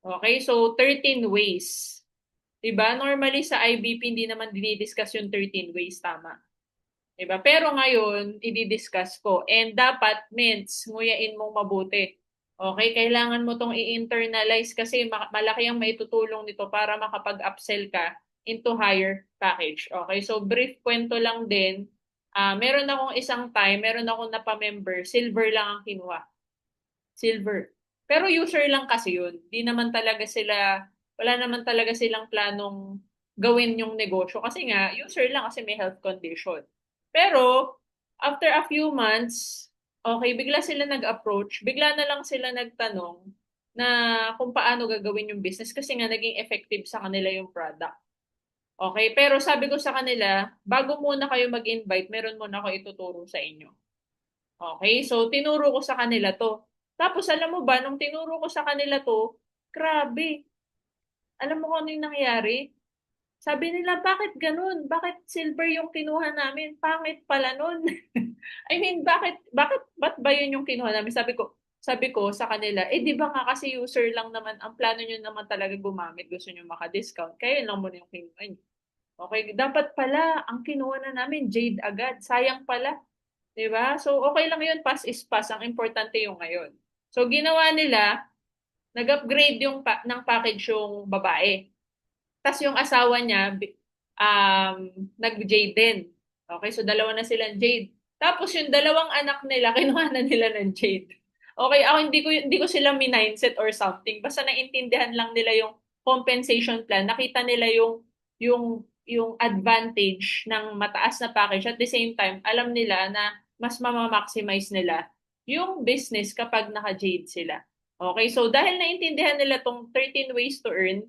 Okay, so 13 ways. Diba? Normally sa IBP, hindi naman dinidiscuss yung 13 ways, tama. Diba? Pero ngayon, i-discuss ko. And dapat, ments, nguyain mong mabuti. Okay? Kailangan mo tong i-internalize kasi malaki ang maitutulong nito para makapag-upsell ka into higher package. Okay? So, brief kwento lang din. Meron akong isang time, meron akong napamember, silver lang ang kinuha. Silver. Pero user lang kasi yun. Di naman talaga sila, wala naman talaga silang planong gawin yung negosyo. Kasi nga, user lang kasi may health condition. Pero, after a few months, okay, bigla sila nag-approach, bigla na lang sila nagtanong na kung paano gagawin yung business kasi nga naging effective sa kanila yung product. Okay, pero sabi ko sa kanila, bago muna kayo mag-invite, meron muna ako ituturo sa inyo. Okay, so tinuro ko sa kanila to. Tapos alam mo ba, nung tinuro ko sa kanila to, grabe. Alam mo kung ano yung nangyari? Sabi nila, bakit ganun? Bakit silver yung kinuha namin? Pangit pala nun. I mean, ba't ba yun yung kinuha namin? Sabi ko sa kanila, di ba nga kasi user lang naman, ang plano nyo naman talaga gumamit, gusto nyo maka-discount, kaya yun lang muna yung kinuha nyo. Okay, dapat pala, ang kinuha na namin, Jade agad. Sayang pala. 'Di ba? So, okay lang yun, pass is pass. Ang importante yung ngayon. So, ginawa nila, nag-upgrade ng package yung babae. Tapos yung asawa niya, nag-Jade din. Okay, so dalawa na silang Jade. Tapos yung dalawang anak nila, kinuha na nila ng Jade. Okay, ako hindi ko sila mindset or something. Basta naintindihan lang nila yung compensation plan. Nakita nila yung advantage ng mataas na package. At the same time, alam nila na mas mamamaximize nila yung business kapag naka-Jade sila. Okay, so dahil naintindihan nila tong 13 ways to earn,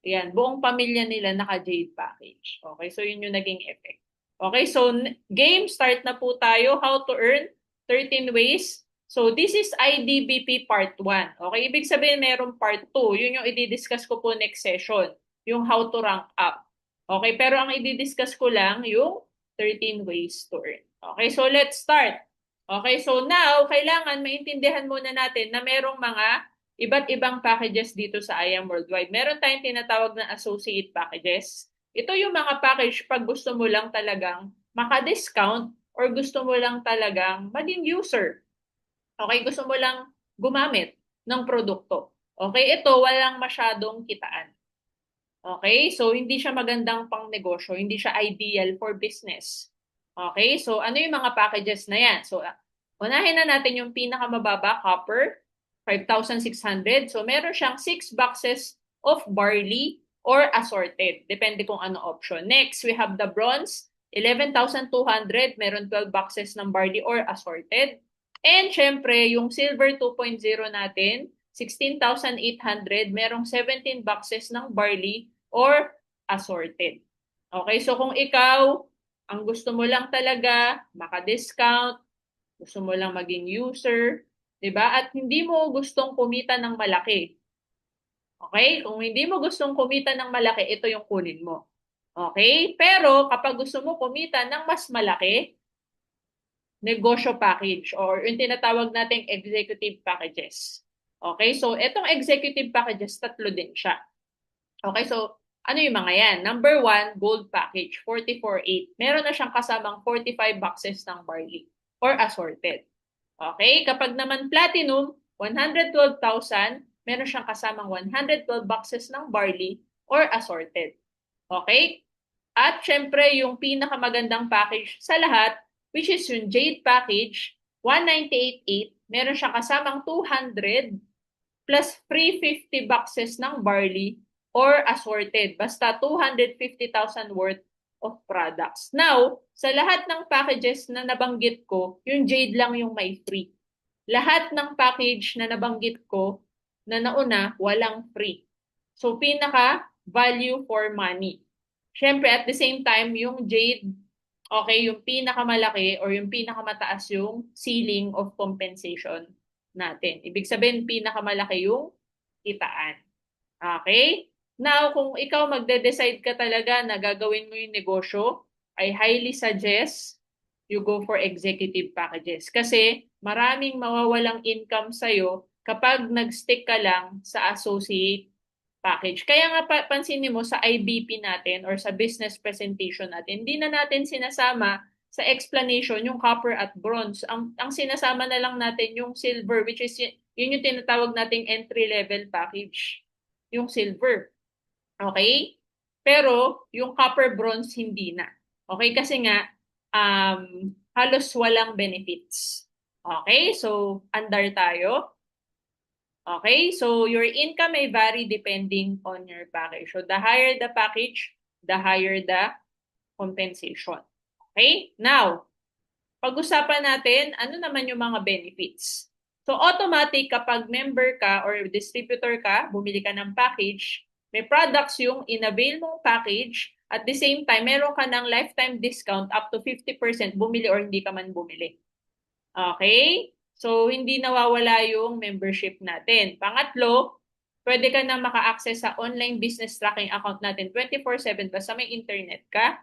ayan, buong pamilya nila naka-Jade package. Okay, so yun yung naging effect. Okay, so game, start na po tayo. How to earn 13 ways. So this is IDBP part 1. Okay, ibig sabihin meron part 2. Yun yung i-discuss ko po next session. Yung how to rank up. Okay, pero ang i-discuss ko lang yung 13 ways to earn. Okay, so let's start. Okay, so now, kailangan maintindihan muna natin na merong mga iba't ibang packages dito sa IAM Worldwide. Meron tayong tinatawag na associate packages. Ito yung mga package pag gusto mo lang talagang maka-discount or gusto mo lang talagang maging user. Okay, gusto mo lang gumamit ng produkto. Okay, ito walang masyadong kitaan. Okay, so hindi siya magandang pang negosyo, hindi siya ideal for business. Okay, so ano yung mga packages na yan? So, unahin na natin yung pinakamababa, copper, 5,600. So, meron siyang 6 boxes of barley or assorted. Depende kung ano option. Next, we have the bronze, 11,200. Meron 12 boxes ng barley or assorted. And syempre, yung silver 2.0 natin, 16,800. Merong 17 boxes ng barley or assorted. Okay, so kung ikaw, ang gusto mo lang talaga, maka-discount, gusto mo lang maging user, 'di ba? At hindi mo gustong kumita ng malaki. Okay? Kung hindi mo gustong kumita ng malaki, ito yung kunin mo. Okay? Pero kapag gusto mo kumita ng mas malaki, negosyo package or yung tinatawag nating executive packages. Okay? So, itong executive packages, tatlo din siya. Okay, so ano yung mga yan? Number 1, gold package, 44.8. Meron na siyang kasamang 45 boxes ng barley or assorted. Okay, kapag naman platinum, 112,000, meron siyang kasamang 112 boxes ng barley or assorted. Okay? At syempre, yung pinakamagandang package sa lahat, which is yung Jade package, 198.8, meron siyang kasamang 200 plus free 50 boxes ng barley or assorted. Basta 250,000 worth of products. Now, sa lahat ng packages na nabanggit ko, yung Jade lang yung may free. Lahat ng package na nabanggit ko na nauna, walang free. So, pinaka value for money. Siyempre, at the same time, yung Jade, okay, yung pinakamalaki or yung pinakamataas yung ceiling of compensation natin. Ibig sabihin, pinakamalaki yung kitaan. Okay? Now, kung ikaw magde-decide ka talaga na gagawin mo yung negosyo, I highly suggest you go for executive packages. Kasi maraming mawawalang income sa'yo kapag nag-stick ka lang sa associate package. Kaya nga pansinin mo sa IBP natin or sa business presentation natin, hindi na natin sinasama sa explanation yung copper at bronze. Ang sinasama na lang natin yung silver, which is yun yung tinatawag nating entry-level package. Yung silver. Okay? Pero yung copper bronze hindi na. Okay? Kasi nga halos walang benefits. Okay? So andar tayo. Okay? So your income may vary depending on your package. So the higher the package, the higher the compensation. Okay? Now, pag-usapan natin ano naman yung mga benefits. So automatic kapag member ka or distributor ka, bumili ka ng package, may products yung in-avail mong package, at the same time, meron ka ng lifetime discount up to 50% bumili or hindi ka man bumili. Okay? So, hindi nawawala yung membership natin. Pangatlo, pwede ka na maka-access sa online business tracking account natin 24/7 basta may internet ka.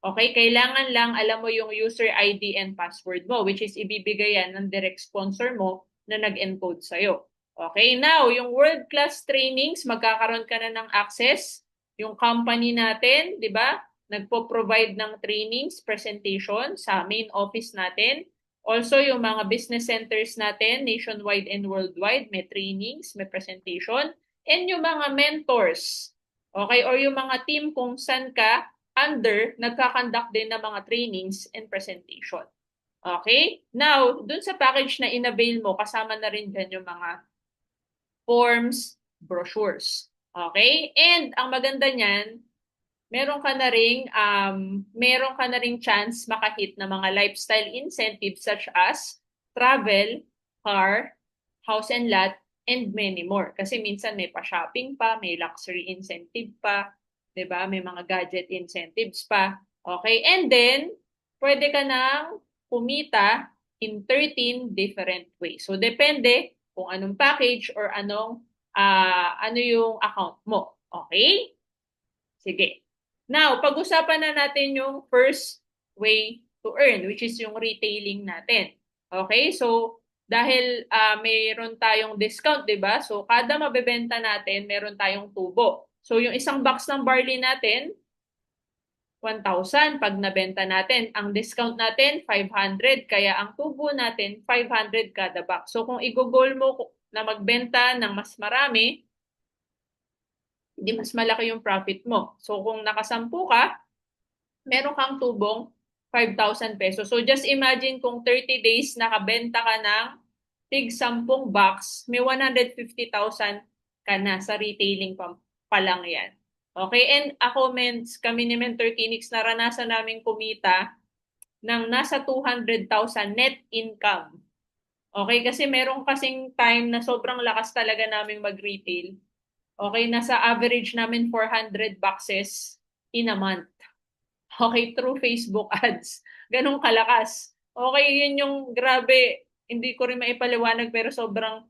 Okay? Kailangan lang alam mo yung user ID and password mo, which is ibibigay yan ng direct sponsor mo na nag-encode sa'yo. Okay? Now, yung world-class trainings, magkakaroon ka na ng access. Yung company natin, di ba? Nagpo-provide ng trainings, presentation sa main office natin. Also, yung mga business centers natin, nationwide and worldwide, may trainings, may presentation. And yung mga mentors, okay, or yung mga team kung saan ka under, nagkakandak din ng mga trainings and presentation. Okay? Now, dun sa package na in-avail mo, kasama na rin dyan yung mga forms, brochures. Okay? And ang maganda niyan, meron ka na ring chance makahit na mga lifestyle incentives such as travel, car, house and lot, and many more. Kasi minsan may pa-shopping pa, may luxury incentive pa, 'di ba? May mga gadget incentives pa. Okay? And then, pwede ka nang kumita in 13 different ways. So, depende kung anong package or ano yung account mo. Okay? Sige. Now, pag-usapan na natin yung first way to earn, which is yung retailing natin. Okay? So, dahil mayroon tayong discount, di ba? So, kada mabebenta natin, meron tayong tubo. So, yung isang box ng barley natin, 1,000 pag nabenta natin. Ang discount natin, 500. Kaya ang tubo natin, 500 kada box. So, kung i-goal mo na magbenta ng mas marami, hindi mas malaki yung profit mo. So kung nakasampu ka, meron kang tubong 5,000 pesos. So just imagine kung 30 days nakabenta ka ng tig 10 box, may 150,000 ka na sa retailing pa lang yan. Okay? And ako, kami ni Mentor Kinix, naranasan namin kumita ng nasa 200,000 net income. Okay? Kasi meron kasing time na sobrang lakas talaga namin mag-retail. Okay, nasa average namin 400 boxes in a month. Okay, through Facebook ads. Ganong kalakas. Okay, yun yung grabe. Hindi ko rin maipaliwanag pero sobrang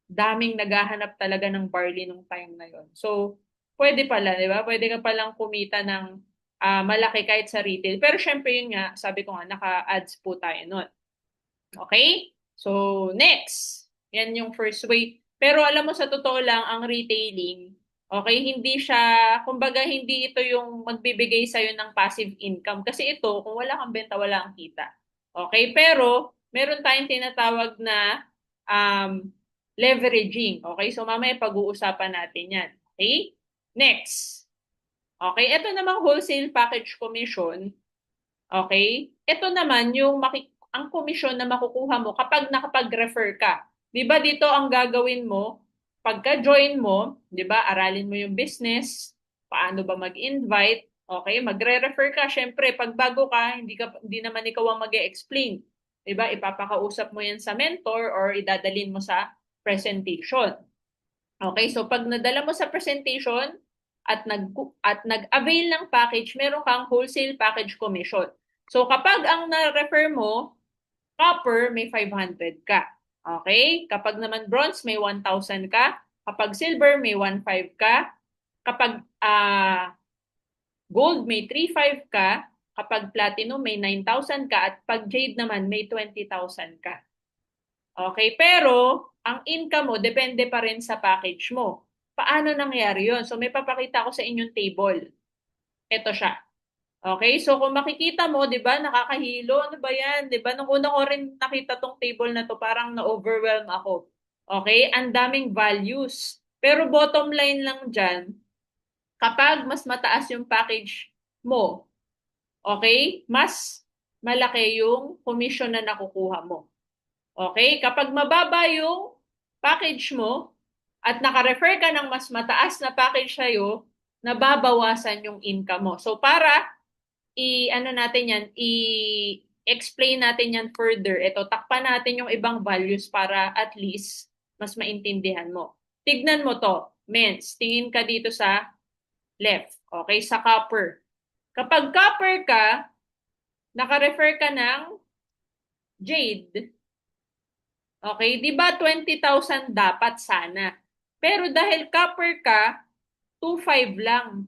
daming naghahanap talaga ng barley nung time na yon. So, pwede pala, di ba? Pwede ka palang kumita ng malaki kahit sa retail. Pero syempre yun nga, sabi ko nga, naka-ads po tayo nun. Okay? So, next. Yan yung first way. Pero alam mo, sa totoo lang, ang retailing, okay, hindi siya, kumbaga, hindi ito yung magbibigay sa'yo ng passive income. Kasi ito, kung wala kang benta, wala kang kita. Okay? Pero, meron tayong tinatawag na leveraging. Okay? So, mamaya pag-uusapan natin yan. Okay? Next. Okay? Ito namang wholesale package commission. Okay? Ito naman yung ang komisyon na makukuha mo kapag nakapag-refer ka. 'Di ba dito ang gagawin mo, pagka-join mo, 'di ba, aralin mo yung business, paano ba mag-invite, okay, magre-refer ka. Syempre, pag bago ka, hindi naman ikaw ang mag-e-explain. 'Di ba? Ipapakausap mo 'yan sa mentor or idadalin mo sa presentation. Okay, so pag nadala mo sa presentation at nag-avail ng package, meron kang wholesale package commission. So kapag ang na-refer mo, copper, may 500 ka. Okay? Kapag naman bronze, may 1,000 ka. Kapag silver, may 1,500 ka. Kapag gold, may 3,500 ka. Kapag platinum, may 9,000 ka. At pag jade naman, may 20,000 ka. Okay, pero ang income mo depende pa rin sa package mo. Paano nangyari yun? So may papakita ko sa inyong table. Ito siya. Okay, so kung makikita mo, 'di ba, nakakahilo, ano ba 'yan? 'Di ba, nung una ko rin nakita tong table na to, parang na-overwhelm ako. Okay, ang daming values. Pero bottom line lang diyan, kapag mas mataas yung package mo, okay, mas malaki yung commission na nakukuha mo. Okay, kapag mababa yung package mo at naka-refer ka ng mas mataas na package sa'yo, nababawasan yung income mo. So para ano natin yan, i-explain natin yan further. Ito, takpan natin yung ibang values para at least mas maintindihan mo. Tignan mo to, mens. Tingin ka dito sa left. Okay, sa copper. Kapag copper ka, naka-refer ka ng jade. Okay, di ba 20,000 dapat sana? Pero dahil copper ka, 2,500 lang.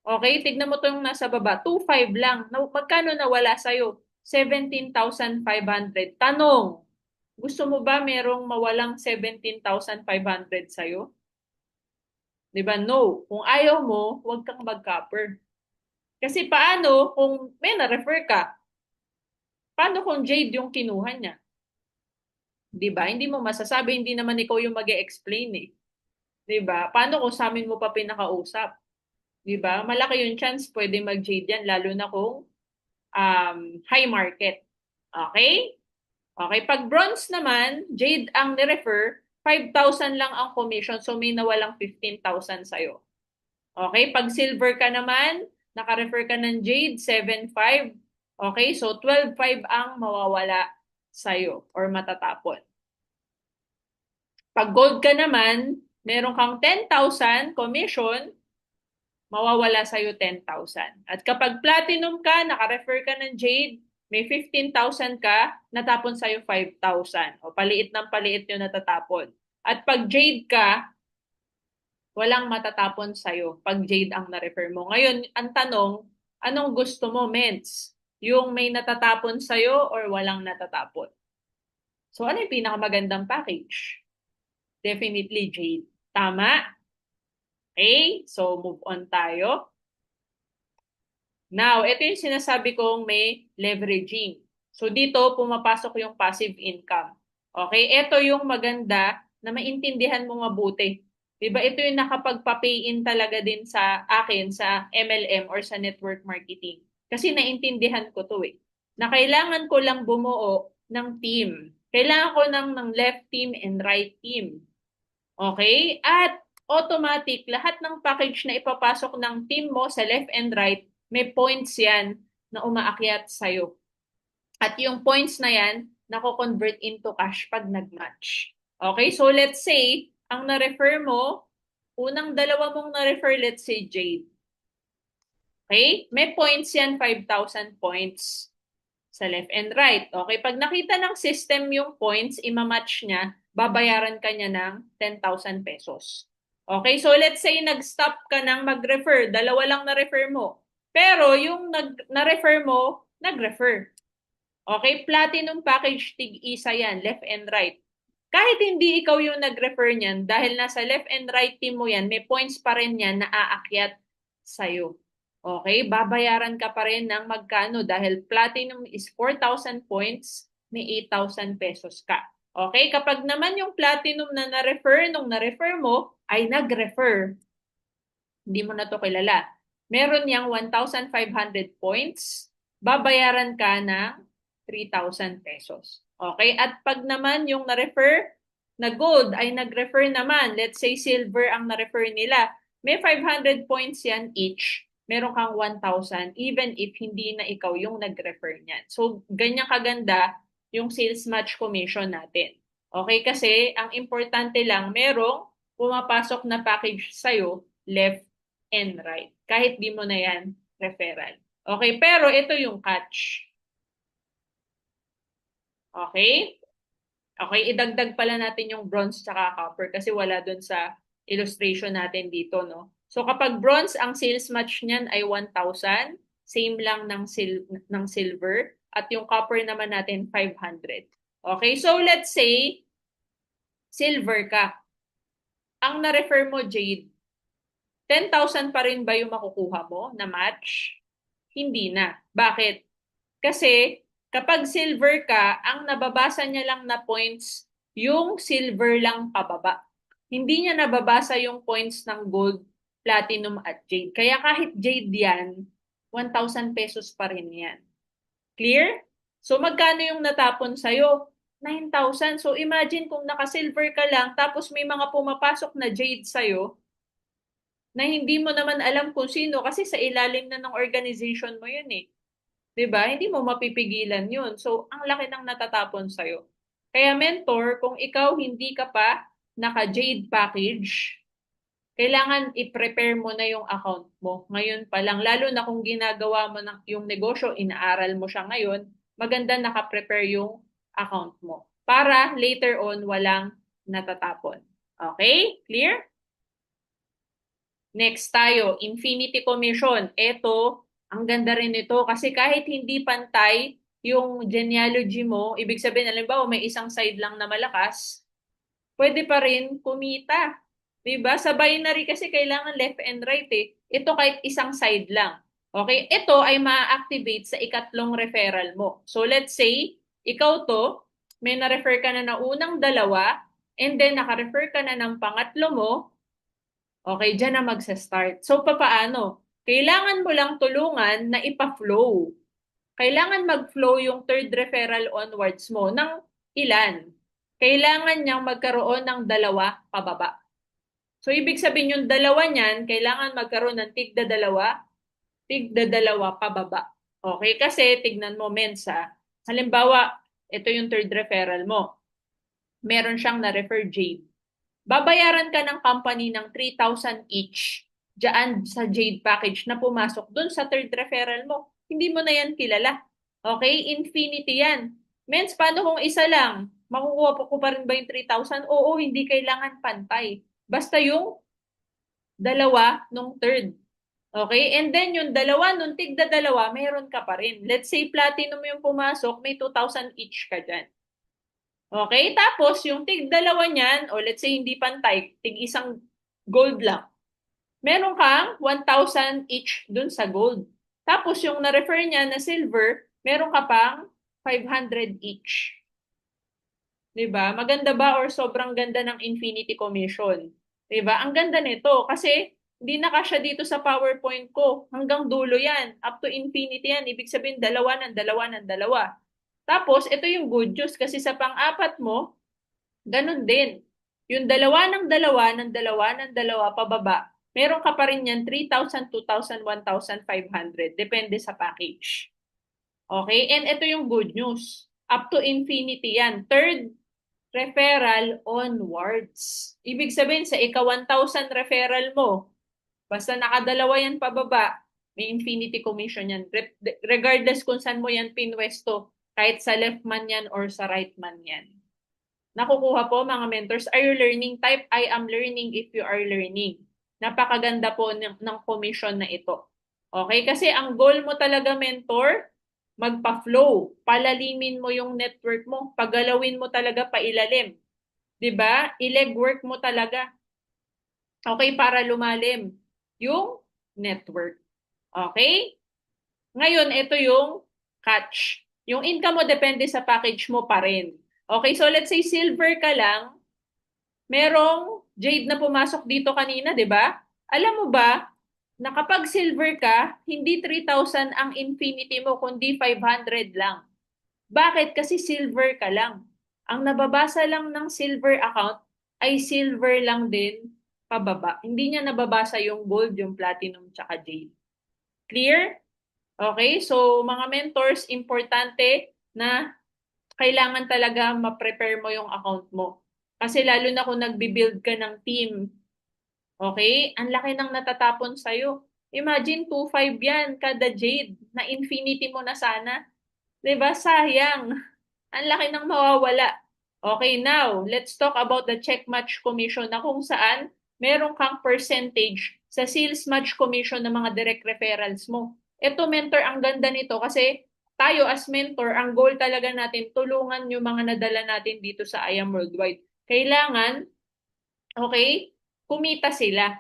Okay, tignan mo itong nasa baba. 2,500 lang. Magkano nawala sa'yo? 17,500. Tanong, gusto mo ba merong mawalang 17,500 sa'yo? Di ba? No. Kung ayaw mo, huwag kang mag-copper. Kasi paano kung may na-refer ka? Paano kung Jade yung kinuha niya? Di ba? Hindi mo masasabi, hindi naman ikaw yung mag-e-explain eh. Di ba? Paano kung sa amin mo pa pinakausap? Di ba? Malaki yung chance pwede mag-Jade yan, lalo na kung high market. Okay? Okay, pag bronze naman, Jade ang ni-refer, 5,000 lang ang commission, so may nawalang 15,000 sa'yo. Okay, pag silver ka naman, naka-refer ka ng Jade, 7,500. Okay, so 12,500 ang mawawala sa'yo or matatapon. Pag gold ka naman, meron kang 10,000 commission, mawawala sa'yo 10,000. At kapag platinum ka, naka-refer ka ng Jade, may 15,000 ka, natapon sa'yo 5,000. O paliit ng paliit yung natatapon. At pag Jade ka, walang matatapon sa'yo pag Jade ang na-refer mo. Ngayon, ang tanong, anong gusto mo, Mens? Yung may natatapon sa'yo or walang natatapon? So, ano yung pinakamagandang package? Definitely Jade. Tama? Okay, so move on tayo. Now, ito yung sinasabi kong may leveraging. So dito, pumapasok yung passive income. Okay, ito yung maganda na maintindihan mo mabuti. Diba, ito yung nakapagpa-pay-in talaga din sa akin sa MLM or sa network marketing. Kasi naintindihan ko to eh. Na kailangan ko lang bumuo ng team. Kailangan ko ng left team and right team. Okay? At automatic, lahat ng package na ipapasok ng team mo sa left and right, may points yan na umaakyat sa'yo. At yung points na yan, nako-convert into cash pag nag-match. Okay? So let's say, ang na-refer mo, unang dalawa mong na-refer, let's say Jade. Okay? May points yan, 5,000 points sa left and right. Okay? Pag nakita ng system yung points, imamatch niya, babayaran ka niya ng 10,000 pesos. Okay? So let's say nag-stop ka ng mag-refer, dalawa lang na-refer mo. Pero yung na-refer mo, nag-refer. Okay? Platinum package, tig-isa yan, left and right. Kahit hindi ikaw yung nag-refer niyan, dahil nasa left and right team mo yan, may points pa rin yan na aakyat sa'yo. Okay? Babayaran ka pa rin ng magkano dahil platinum is 4,000 points, may 8,000 pesos ka. Okay? Kapag naman yung platinum na na-refer nung na-refer mo ay nag-refer, hindi mo na to kilala. Meron yang 1,500 points, babayaran ka ng 3,000 pesos. Okay? At pag naman yung na-refer na gold ay nag-refer naman, let's say silver ang na-refer nila, may 500 points yan each. Meron kang 1,000 even if hindi na ikaw yung nag-refer niyan. So, ganyan kaganda yung sales match commission natin. Okay? Kasi ang importante lang, merong pumapasok na package sa'yo, left and right. Kahit di mo na yan referral. Okay? Pero ito yung catch. Okay? Okay, idagdag pala natin yung bronze tsaka copper kasi wala dun sa illustration natin dito, no? So kapag bronze, ang sales match niyan ay 1,000, same lang ng silver, at yung copper naman natin 500. Okay, so let's say, silver ka. Ang na-refer mo, Jade, 10,000 pa rin ba yung makukuha mo na match? Hindi na. Bakit? Kasi kapag silver ka, ang nababasa niya lang na points, yung silver lang pababa. Hindi niya nababasa yung points ng gold, platinum at jade. Kaya kahit jade yan, 1,000 pesos pa rin yan. Clear? So magkano yung natapon sa'yo? 9,000. So imagine kung naka-silver ka lang, tapos may mga pumapasok na jade sa'yo, na hindi mo naman alam kung sino kasi sa ilalim na ng organization mo yun eh. 'Di ba? Hindi mo mapipigilan 'yun. So, ang laki ng natatapon sa'yo. Kaya mentor, kung ikaw hindi ka pa naka-Jade package, kailangan i-prepare mo na yung account mo. Ngayon pa lang, lalo na kung ginagawa mo ng yung negosyo, inaaral mo siya ngayon, maganda naka-prepare yung account mo. Para later on, walang natatapon. Okay? Clear? Next tayo, Infinity Commission. Ito, ang ganda rin nito kasi kahit hindi pantay yung genealogy mo, ibig sabihin, halimbawa may isang side lang na malakas, pwede pa rin kumita. Diba? Sa binary kasi kailangan left and right eh. Ito kahit isang side lang. Okay? Ito ay ma-activate sa ikatlong referral mo. So let's say, ikaw to, may na-refer ka na unang dalawa, and then naka-refer ka na ng pangatlo mo, okay, dyan na magsa-start. So, papaano? Kailangan mo lang tulungan na ipa-flow. Kailangan mag-flow yung third referral onwards mo ng ilan? Kailangan niyang magkaroon ng dalawa pababa. So, ibig sabihin yung dalawa niyan, kailangan magkaroon ng tigda dalawa pababa. Okay? Kasi, tignan mo, Mensa. Halimbawa, ito yung third referral mo. Meron siyang na-refer Jade. Babayaran ka ng company ng 3,000 each dyan sa Jade package na pumasok dun sa third referral mo. Hindi mo na yan kilala. Okay? Infinity yan. Mens, paano kung isa lang? Makukuha ko pa rin ba yung 3,000? Oo, hindi kailangan pantay. Basta yung dalawa nung third. Okay? And then yung dalawa nung tigda dalawa, meron ka pa rin. Let's say platinum yung pumasok, may 2,000 each ka dyan. Okay? Tapos, yung tig dalawa niyan, o let's say hindi pantay, tig isang gold lang. Meron kang 1,000 each dun sa gold. Tapos, yung na-refer niya na silver, meron ka pang 500 each. 'Di ba? Maganda ba or sobrang ganda ng Infinity Commission? 'Di ba? Ang ganda nito kasi hindi na kasya dito sa PowerPoint ko. Hanggang dulo yan. Up to infinity yan. Ibig sabihin, dalawa ng dalawa ng dalawa. Tapos, ito yung good news kasi sa pang-apat mo, ganun din. Yung dalawa ng dalawa ng dalawa ng dalawa pababa, meron ka pa rin yan 3,000, 2,000, 1,500. Depende sa package. Okay? And ito yung good news. Up to infinity yan. Third referral onwards. Ibig sabihin, sa ika-1,000 referral mo, basta nakadalawa yan pababa, may infinity commission yan. Regardless kung saan mo yan pinwesto, kahit sa left man yan or sa right man yan. Nakukuha po mga mentors. Are you learning? Type I am learning if you are learning. Napakaganda po ng commission na ito. Okay? Kasi ang goal mo talaga, mentor, magpa-flow. Palalimin mo yung network mo. Pagalawin mo talaga pailalim. 'Di ba? I-leg work mo talaga. Okay, para lumalim yung network. Okay? Ngayon, ito yung catch. Yung income mo depende sa package mo pa rin. Okay, so let's say silver ka lang, merong jade na pumasok dito kanina, 'di ba? Alam mo ba na kapag silver ka, hindi 3,000 ang infinity mo, kundi 500 lang. Bakit? Kasi silver ka lang. Ang nababasa lang ng silver account ay silver lang din pababa. Hindi niya nababasa yung gold, yung platinum, tsaka jade. Clear? Okay, so mga mentors, importante na kailangan talaga ma-prepare mo yung account mo. Kasi lalo na kung nagbi-build ka ng team, okay, ang laki ng natatapon sa'yo. Imagine 2,500 yan kada jade na infinity mo na sana. 'Di ba? Sayang. Ang laki ng mawawala. Okay, now, let's talk about the check match commission na kung saan meron kang percentage sa sales match commission ng mga direct referrals mo. Ito, mentor, ang ganda nito kasi tayo as mentor, ang goal talaga natin, tulungan yung mga nadala natin dito sa I Am Worldwide. Kailangan, okay, kumita sila.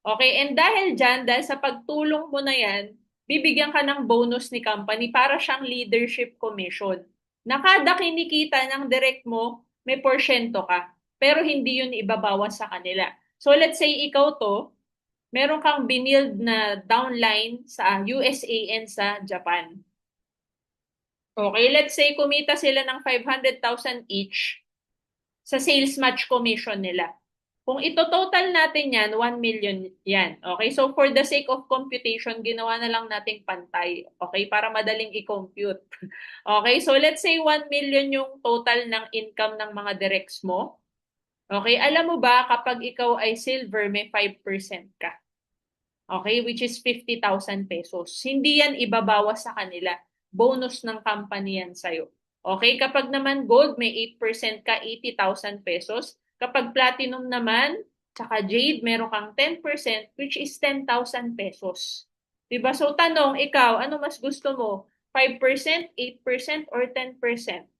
Okay, and dahil sa pagtulong mo na yan, bibigyan ka ng bonus ni company para siyang leadership commission. Na kada kinikita ng direct mo, may porsyento ka. Pero hindi yun ibabawas sa kanila. So let's say ikaw to, meron kang binild na downline sa USA and sa Japan. Okay, let's say kumita sila ng 500,000 each sa sales match commission nila. Kung ito-total natin yan, 1 million yan. Okay? So, for the sake of computation, ginawa na lang nating pantay. Okay? Para madaling i-compute. Okay? So, let's say 1 million yung total ng income ng mga directs mo. Okay? Alam mo ba, kapag ikaw ay silver, may 5% ka. Okay? Which is 50,000 pesos. Hindi yan ibabawas sa kanila. Bonus ng company yan sa'yo. Okay? Kapag naman gold, may 8% ka, 80,000 pesos. Kapag platinum naman, tsaka jade, meron kang 10%, which is 10,000 pesos. Diba? So, tanong, ikaw, ano mas gusto mo? 5%, 8%, or 10%?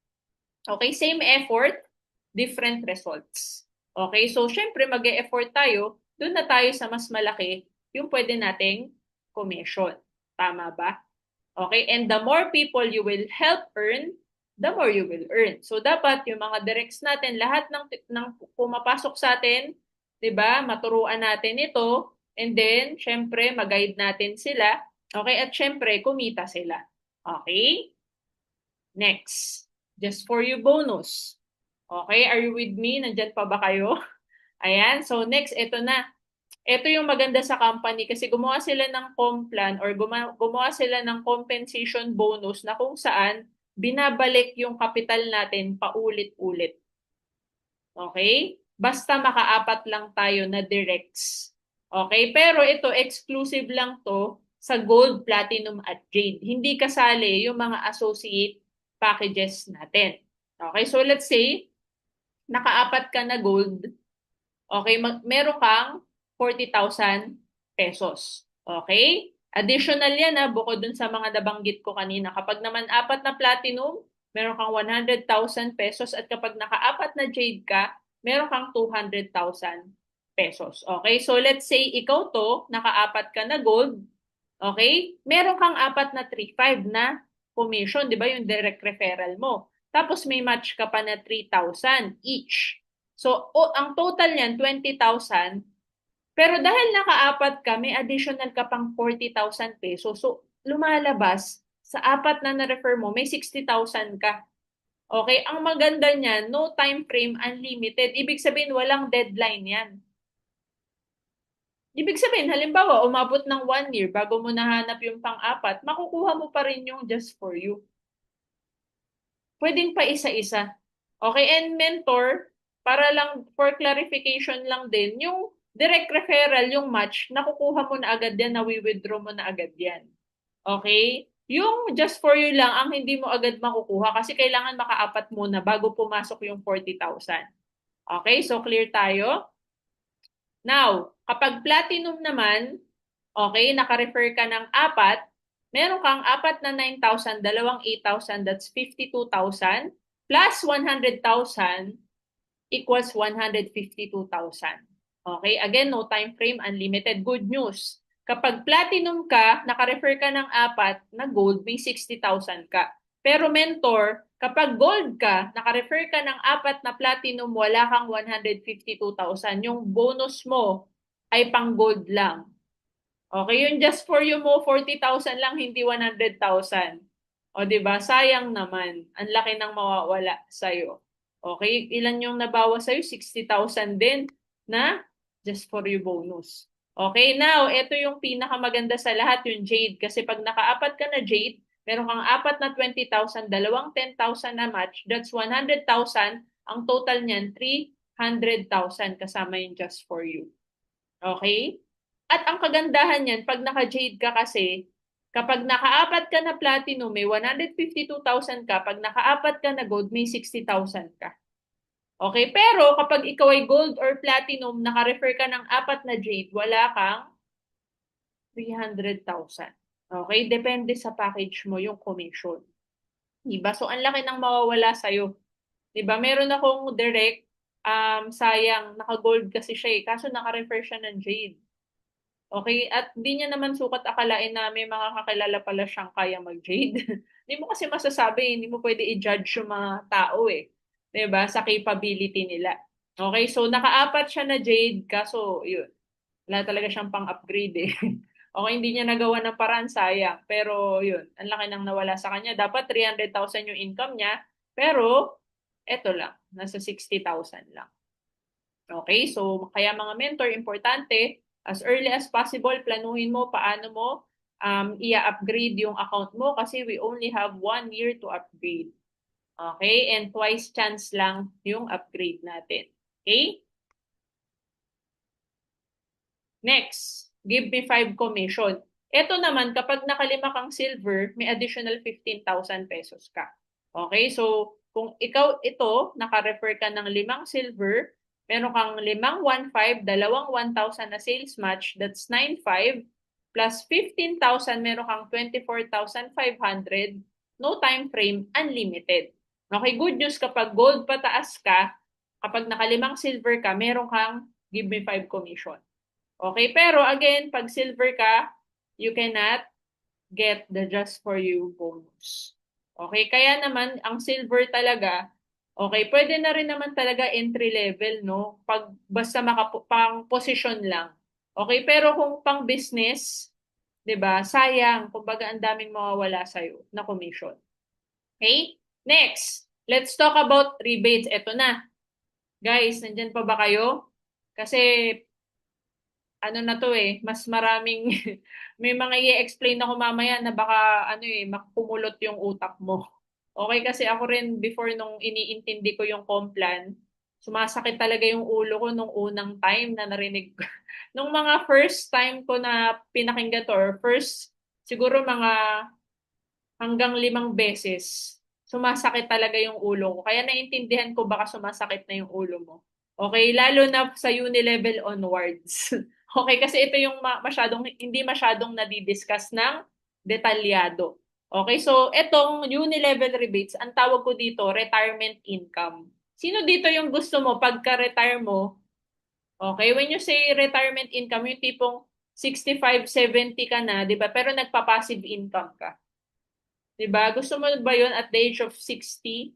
Okay, same effort, different results. Okay, so syempre mag-e-effort tayo, doon na tayo sa mas malaki, yung pwede nating commission. Tama ba? Okay, and the more people you will help earn, the more you will earn. So dapat yung mga directs natin, lahat ng pumapasok sa atin, 'di ba? Maturuan natin ito, and then syempre mag-guide natin sila. Okay, at syempre kumita sila. Okay? Next. Just for you bonus. Okay, are you with me? Nandyan pa ba kayo? Ayan, so next, ito na. Ito yung maganda sa company kasi gumawa sila ng complan or gumawa sila ng compensation bonus na kung saan binabalik yung kapital natin paulit-ulit. Okay? Basta makaapat lang tayo na directs. Okay? Pero ito, exclusive lang to sa gold, platinum, at jade. Hindi kasali yung mga associate packages natin. Okay? So let's say, nakaapat ka na gold. Okay? Meron kang 40,000 pesos. Okay? Additional yan bukod dun sa mga nabanggit ko kanina. Kapag naman apat na platinum, meron kang 100,000 pesos at kapag nakaapat na jade ka, meron kang 200,000 pesos. Okay? So let's say ikaw to, nakaapat ka na gold, okay? Meron kang apat na 3-5 na commission, di ba? Yung direct referral mo. Tapos may match ka pa na 3,000 each. So, ang total niyan, 20,000. Pero dahil nakaapat ka, may additional ka pang 40,000 pesos. So, lumalabas, sa apat na na-refer mo, may 60,000 ka. Okay? Ang maganda niyan, no time frame, unlimited. Ibig sabihin, walang deadline yan. Ibig sabihin, halimbawa, umabot ng 1 year bago mo nahanap yung pang-apat, makukuha mo pa rin yung just for you. Pwedeng pa isa-isa. Okay, and mentor, para lang for clarification lang din, yung direct referral, yung match, nakukuha mo na agad yan, nawi-withdraw mo na agad yan. Okay? Yung just for you lang, ang hindi mo agad makukuha kasi kailangan makaapat muna bago pumasok yung 40,000. Okay, so clear tayo? Now, kapag platinum naman, okay, naka-refer ka ng apat, meron kang apat na 9,000, dalawang 8,000, that's 52,000, plus 100,000 equals 152,000. Okay, again, no time frame, unlimited. Good news. Kapag platinum ka, naka-refer ka ng apat na gold, may 60,000 ka. Pero mentor, kapag gold ka, naka-refer ka ng apat na platinum, wala kang 152,000. Yung bonus mo ay pang gold lang. Okay, yung just for you mo, 40,000 lang, hindi 100,000. O, diba? Sayang naman. Ang laki ng mawawala sa'yo. Okay, ilan yung nabawa sa'yo? 60,000 din na just for you bonus. Okay, now, ito yung pinakamaganda sa lahat, yung jade. Kasi pag nakaapat ka na jade, meron kang apat na 20,000, dalawang 10,000 na match, that's 100,000. Ang total niyan, 300,000 kasama yung just for you. Okay? At ang kagandahan niyan, pag naka-jade ka kasi, kapag nakaapat ka na platinum, may 152,000 ka. Pag nakaapat ka na gold, may 60,000 ka. Okay? Pero kapag ikaw ay gold or platinum, naka-refer ka ng apat na jade, wala kang 300,000. Okay? Depende sa package mo yung commission. Diba? So, ang laki ng mawawala sa'yo. Diba? Meron akong direct, sayang, naka-gold kasi siya eh. Kaso naka-refer siya ng Jade. Okay? At di niya naman sukat akalain na may mga kakilala pala siyang kaya mag-Jade. Hindi mo kasi masasabi, hindi mo pwede i-judge yung mga tao eh. Diba? Sa capability nila. Okay? So, naka-apat siya na Jade. Kaso, yun. Wala talaga siyang pang-upgrade eh. Okay, hindi niya nagawa ng paraan, sayang. Pero yun, ang laki nang nawala sa kanya. Dapat 300,000 yung income niya. Pero, eto lang, nasa 60,000 lang. Okay, so kaya mga mentor, importante, as early as possible, planuhin mo paano mo i-upgrade yung account mo kasi we only have 1 year to upgrade. Okay, and twice chance lang yung upgrade natin. Okay? Next, give me 5 commission. Ito naman, kapag nakalima kang silver, may additional 15,000 pesos ka. Okay, so kung ikaw ito, naka-refer ka ng 5 silver, meron kang 5 1,500, dalawang 1,000 na sales match, that's 9,500, plus 15,000, meron kang 24,500, no time frame, unlimited. Okay, good news kapag gold pataas ka, kapag nakalimang silver ka, meron kang give me 5 commission. Okay, pero again, pag silver ka, you cannot get the just for you bonus. Okay, kaya naman, ang silver talaga, okay, pwede na rin naman talaga entry level, no? Pag basta pang position lang. Okay, pero kung pang business, 'di ba? Sayang, kumbaga ang daming mawawala sa na commission. Okay? Next, let's talk about rebates. Ito na. Guys, nandyan pa ba kayo? Kasi ano na to eh, mas maraming, may mga i-explain ako mamaya na baka ano eh, makumulot yung utak mo. Okay, kasi ako rin before nung iniintindi ko yung Complan, sumasakit talaga yung ulo ko nung unang time na narinig ko. Nung mga first time ko na pinakinggan to, or first, siguro mga hanggang 5 beses, sumasakit talaga yung ulo ko. Kaya naintindihan ko baka sumasakit na yung ulo mo. Okay, lalo na sa uni-level onwards. Okay, kasi ito yung hindi masyadong nadidiscuss ng detalyado. Okay, so itong uni-level rebates, ang tawag ko dito, retirement income. Sino dito yung gusto mo pagka-retire mo? Okay, when you say retirement income, yung tipong 65, 70 ka na, di ba? Pero nagpa-passive income ka. 'Di ba? Gusto mo ba 'yon at the age of 60?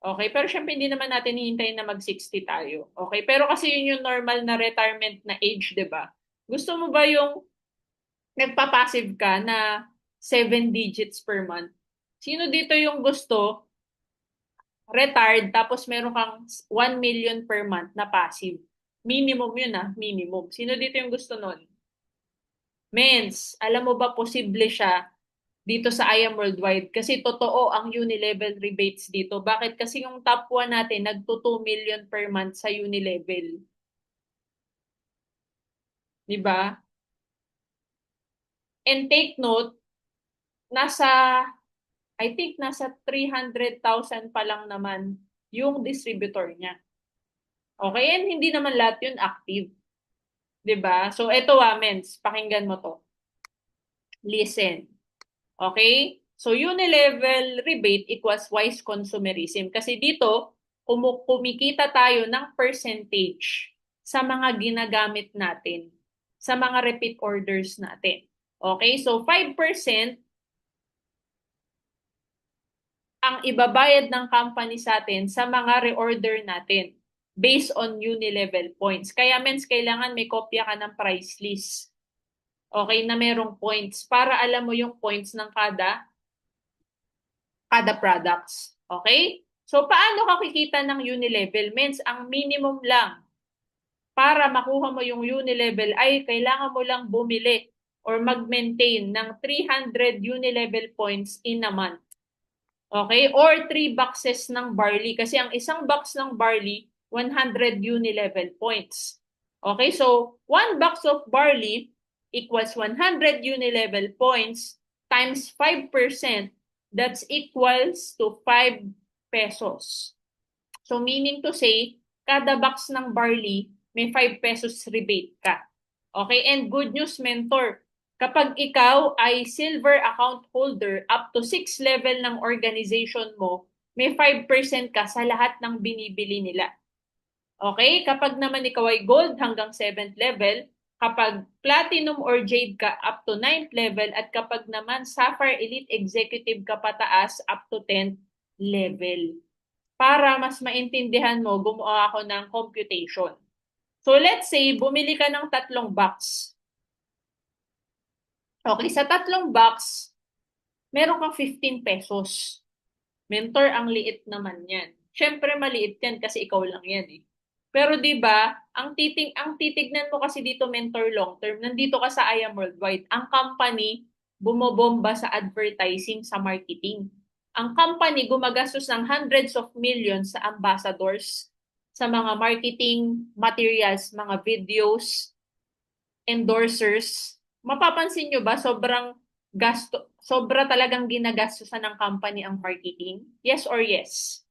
Okay, pero syempre hindi naman natin hihintayin na mag-60 tayo. Okay, pero kasi yun yung normal na retirement na age, 'di ba? Gusto mo ba yung nagpa-passive ka na 7 digits per month? Sino dito yung gusto retired tapos meron kang 1 million per month na passive? Minimum yun ah, minimum. Sino dito yung gusto nun? Mens, alam mo ba posible siya dito sa I Am Worldwide kasi totoo ang uni-level rebates dito. Bakit? Kasi yung top 1 natin nagto 2 million per month sa uni-level. 'Di ba? And take note, nasa I think nasa 300,000 pa lang naman yung distributor niya. Okay? And hindi naman lahat yun active. 'Di ba? So eto mens, pakinggan mo to. Listen. Okay? So, uni-level rebate equals wise consumerism. Kasi dito, kumikita tayo ng percentage sa mga ginagamit natin, sa mga repeat orders natin. Okay? So, 5% ang ibabayad ng company sa atin sa mga reorder natin based on uni-level points. Kaya mens, kailangan may kopya ka ng price list. Okay, na merong points para alam mo yung points ng kada products. Okay? So, paano ka kikita ng uni-level? Means, ang minimum lang para makuha mo yung uni-level ay kailangan mo lang bumili or mag-maintain ng 300 uni-level points in a month. Okay? Or 3 boxes ng barley. Kasi ang isang box ng barley, 100 uni-level points. Okay? So, 1 box of barley equals 100 uni-level points times 5%. That's equals to 5 pesos. So meaning to say, kada box ng barley, may 5 pesos rebate ka. Okay? And good news, mentor. Kapag ikaw ay silver account holder up to 6 level ng organization mo, may 5% ka sa lahat ng binibili nila. Okay? Kapag naman ikaw ay gold hanggang 7th level, kapag platinum or jade ka up to 9th level, at kapag naman sapphire elite executive ka pataas up to 10th level. Para mas maintindihan mo, gumawa ako ng computation. So let's say, bumili ka ng 3 box. Okay, sa 3 box, meron kang 15 pesos. Mentor, ang liit naman yan. Siyempre, maliit yan kasi ikaw lang yan eh. Pero 'di ba, ang titignan mo kasi dito mentor long term, nandito ka sa I Am Worldwide. Ang company bumobomba sa advertising, sa marketing. Ang company gumagastos ng hundreds of millions sa ambassadors, sa mga marketing materials, mga videos, endorsers. Mapapansin nyo ba sobra talagang ginagastusan ng company ang marketing? Yes or yes?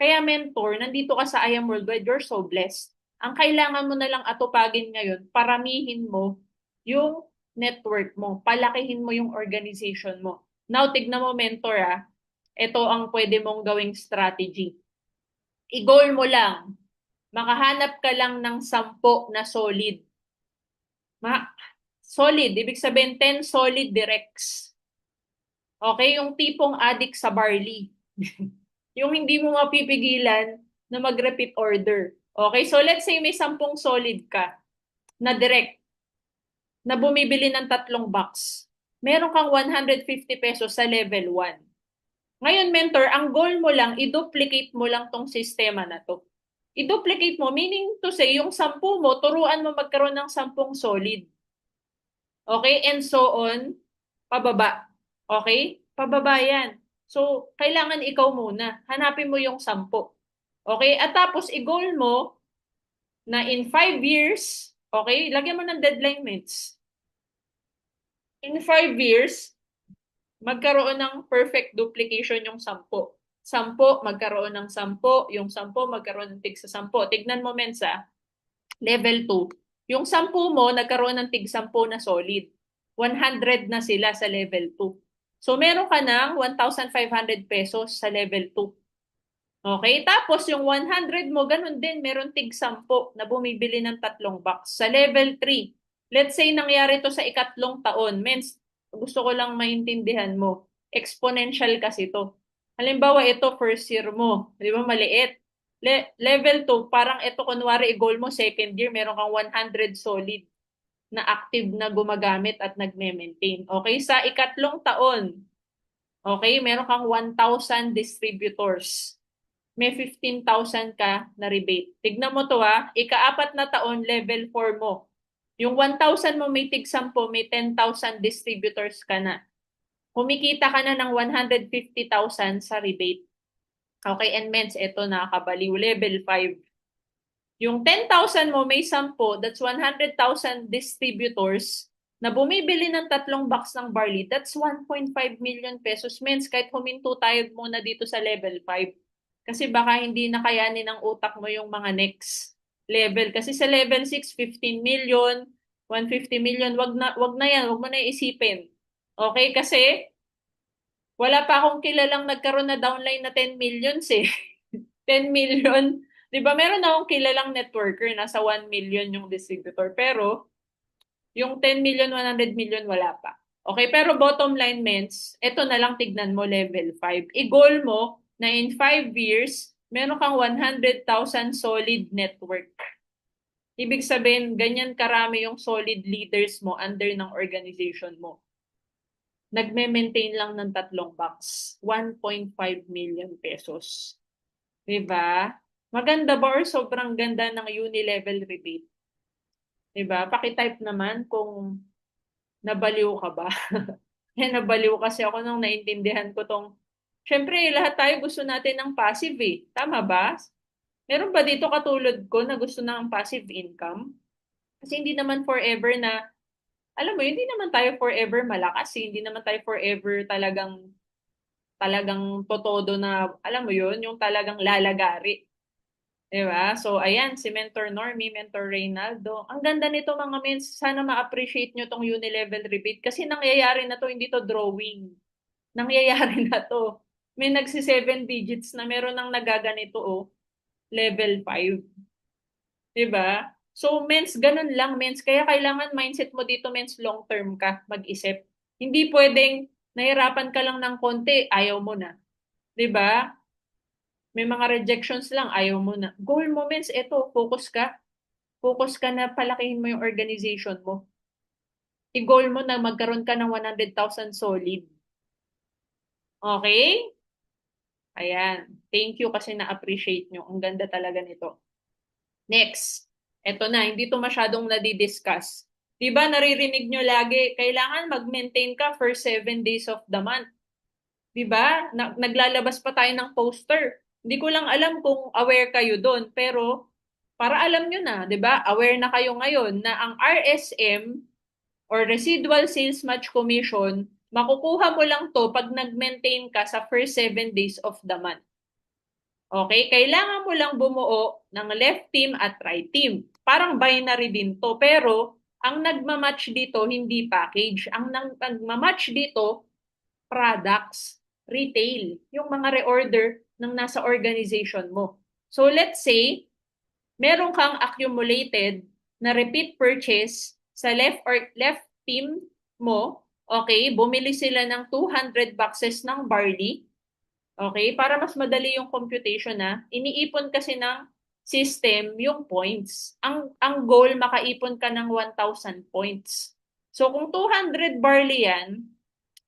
Kaya mentor, nandito ka sa I Am Worldwide, you're so blessed. Ang kailangan mo na lang atupagin ngayon, paramihin mo yung network mo, palakihin mo yung organization mo. Now, tignan mo mentor ito ang pwede mong gawing strategy. I-goal mo lang, makahanap ka lang ng 10 na solid. Solid, ibig sabihin 10 solid directs. Okay, yung tipong addict sa barley. Yung hindi mo mapipigilan na mag-repeat order. Okay, so let's say may 10 solid ka na direct na bumibili ng 3 box. Meron kang 150 pesos sa level 1. Ngayon, mentor, ang goal mo lang, i-duplicate mo lang tong sistema na to. I-duplicate mo, meaning to say, yung 10 mo, turuan mo magkaroon ng 10 solid. Okay, and so on, pababa. Okay, pababa yan. So, kailangan ikaw muna. Hanapin mo yung 10. Okay, at tapos i-goal mo na in 5 years, okay, lagyan mo ng deadline mates. In 5 years, magkaroon ng perfect duplication yung 10. 10, magkaroon ng 10. Yung 10, magkaroon ng tig sa 10. Tignan mo, Mensa, level 2. Yung 10 mo, nagkaroon ng tig 10 na solid. 100 na sila sa level 2. So, meron ka ng 1,500 pesos sa level 2. Okay? Tapos, yung 100 mo, ganun din, meron tig 10 na bumibili ng 3 box. Sa level 3, let's say, nangyari to sa ikatlong taon. Means, gusto ko lang maintindihan mo. Exponential kasi to. Halimbawa, ito, first year mo. Di ba, maliit. Level 2, parang ito, kunwari, i-goal mo, second year, meron kang 100 solid na active na gumagamit at nagme-maintain. Okay? Sa ikatlong taon, okay, meron kang 1,000 distributors. May 15,000 ka na rebate. Tignan mo to ika-4 na taon, level 4 mo. Yung 1,000 mo may tig 10, may 10,000 distributors ka na. Kumikita ka na ng 150,000 sa rebate. Okay, and mens, ito nakakabaliw. Level 5. Yung 10,000 mo may 10, that's 100,000 distributors na bumibili ng 3 box ng barley, that's 1.5 million pesos. Mens, kahit huminto tayo muna dito sa level 5. Kasi baka hindi na kayanin ng utak mo yung mga next level. Kasi sa level 6, 15 million, 150 million, wag na yan, wag mo na iisipin. Okay, kasi wala pa akong kilalang nagkaroon na downline na 10 millions eh. 10 million. 'Di ba meron akong kilalang networker, nasa 1 million yung distributor. Pero yung 10 million, 100 million, wala pa. Okay, pero bottom line means, eto na lang tignan mo, level 5. I-goal mo na in 5 years, meron kang 100,000 solid network. Ibig sabihin, ganyan karami yung solid leaders mo under ng organization mo. Nagme-maintain lang ng 3 box. 1.5 million pesos. Diba? Maganda ba or sobrang ganda ng uni-level rebate? Diba? Pakitype naman kung nabaliw ka ba. Nabaliw kasi ako nung naintindihan ko tong, syempre lahat tayo gusto natin ng passive eh. Tama ba? Meron ba dito katulad ko na gusto ng passive income? Kasi hindi naman forever na, alam mo, hindi naman tayo forever malakas eh. Hindi naman tayo forever talagang totodo na, alam mo yun, yung talagang lalagari. Diba? So, ayan, si Mentor Normie, Mentor Reynaldo. Ang ganda nito mga mens. Sana ma-appreciate nyo tong unilevel rebate kasi nangyayari na to, hindi to drawing. Nangyayari na to. May nagsi 7 digits na meron nang nagaganito, oh, level 5. Diba? So, mens, ganun lang, mens. Kaya kailangan mindset mo dito, mens, long term ka, mag-isip. Hindi pwedeng nahirapan ka lang ng konti, ayaw mo na. Diba? May mga rejections lang, ayaw mo na. Goal mo, mens, eto, focus ka. Focus ka na palakihin mo yung organization mo. I-goal mo na magkaroon ka ng 100,000 solid. Okay? Ayan. Thank you kasi na-appreciate nyo. Ang ganda talaga nito. Next. Ito na, hindi to masyadong nadidiscuss. Diba naririnig nyo lagi, kailangan mag-maintain ka for 7 days of the month. Diba? Naglalabas pa tayo ng poster. Hindi ko lang alam kung aware kayo doon, pero para alam nyo na, diba? Aware na kayo ngayon na ang RSM or Residual Sales Match Commission, makukuha mo lang to pag nag-maintain ka sa first 7 days of the month. Okay? Kailangan mo lang bumuo ng left team at right team. Parang binary din to. Pero, ang nagmamatch dito, hindi package. Ang nagmamatch dito, products, retail. Yung mga reorder ng nasa organization mo. So, let's say, meron kang accumulated na repeat purchase sa left team mo. Okay? Bumili sila ng 200 boxes ng barley. Okay? Para mas madali yung computation na, iniipon kasi ng system yung points. Ang goal, makaipon ka ng 1,000 points. So kung 200 barley yan,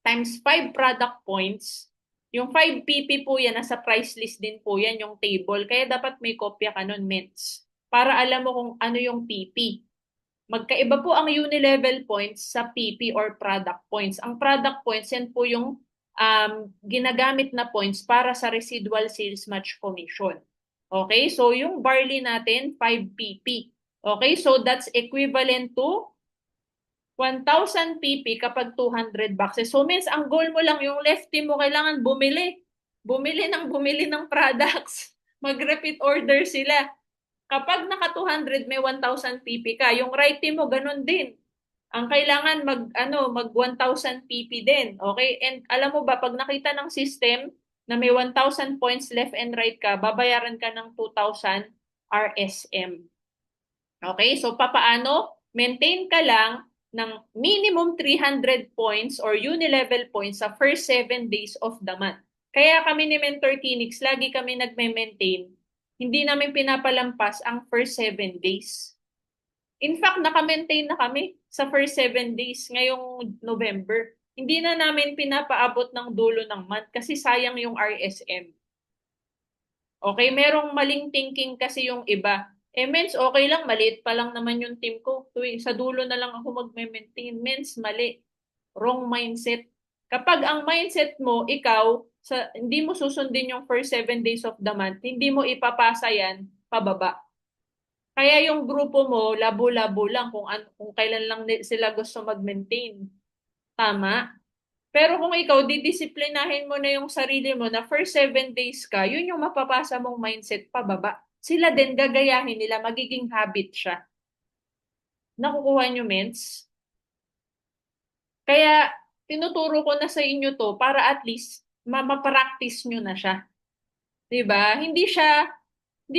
times 5 product points, yung 5 PP po yan, nasa price list din po yan, yung table. Kaya dapat may kopya ka nun, Mets. Para alam mo kung ano yung PP. Magkaiba po ang unilevel points sa PP or product points. Ang product points, yan po yung ginagamit na points para sa residual sales match commission. Okay, so yung barley natin, 5 PP. Okay, so that's equivalent to 1,000 PP kapag 200 boxes. So means ang goal mo lang, yung left team mo kailangan bumili. Bumili ng products. Mag-repeat order sila. Kapag naka 200, may 1,000 PP ka. Yung right team mo, ganun din. Ang kailangan mag 1,000 PP din. Okay? And alam mo ba, pag nakita ng system na may 1,000 points left and right ka, babayaran ka ng 2,000 RSM. Okay? So, papaano? Maintain ka lang ng minimum 300 points or unilevel points sa first 7 days of the month. Kaya kami ni Mentor Kinix, lagi kami nagme-maintain. Hindi namin pinapalampas ang first 7 days. In fact, naka-maintain na kami sa first 7 days ngayong November. Hindi na namin pinapaabot ng dulo ng month kasi sayang yung RSM. Okay, merong maling thinking kasi yung iba. Mens, okay lang, maliit pa lang naman yung team ko. Tuwing sa dulo na lang ako magme-maintain. Mens, mali. Wrong mindset. Kapag ang mindset mo, ikaw, hindi mo susundin yung first 7 days of the month, hindi mo ipapasa yan pababa. Kaya yung grupo mo, labo-labo lang kung kailan lang sila gusto mag-maintain. Tama? Pero kung ikaw, didisiplinahin mo na yung sarili mo na first 7 days ka, yun yung mapapasa mong mindset pababa. Sila din, gagayahin nila, magiging habit siya. Nakukuha nyo, mens? Kaya, tinuturo ko na sa inyo to para at least, mapractice nyo na siya. 'Di ba? Hindi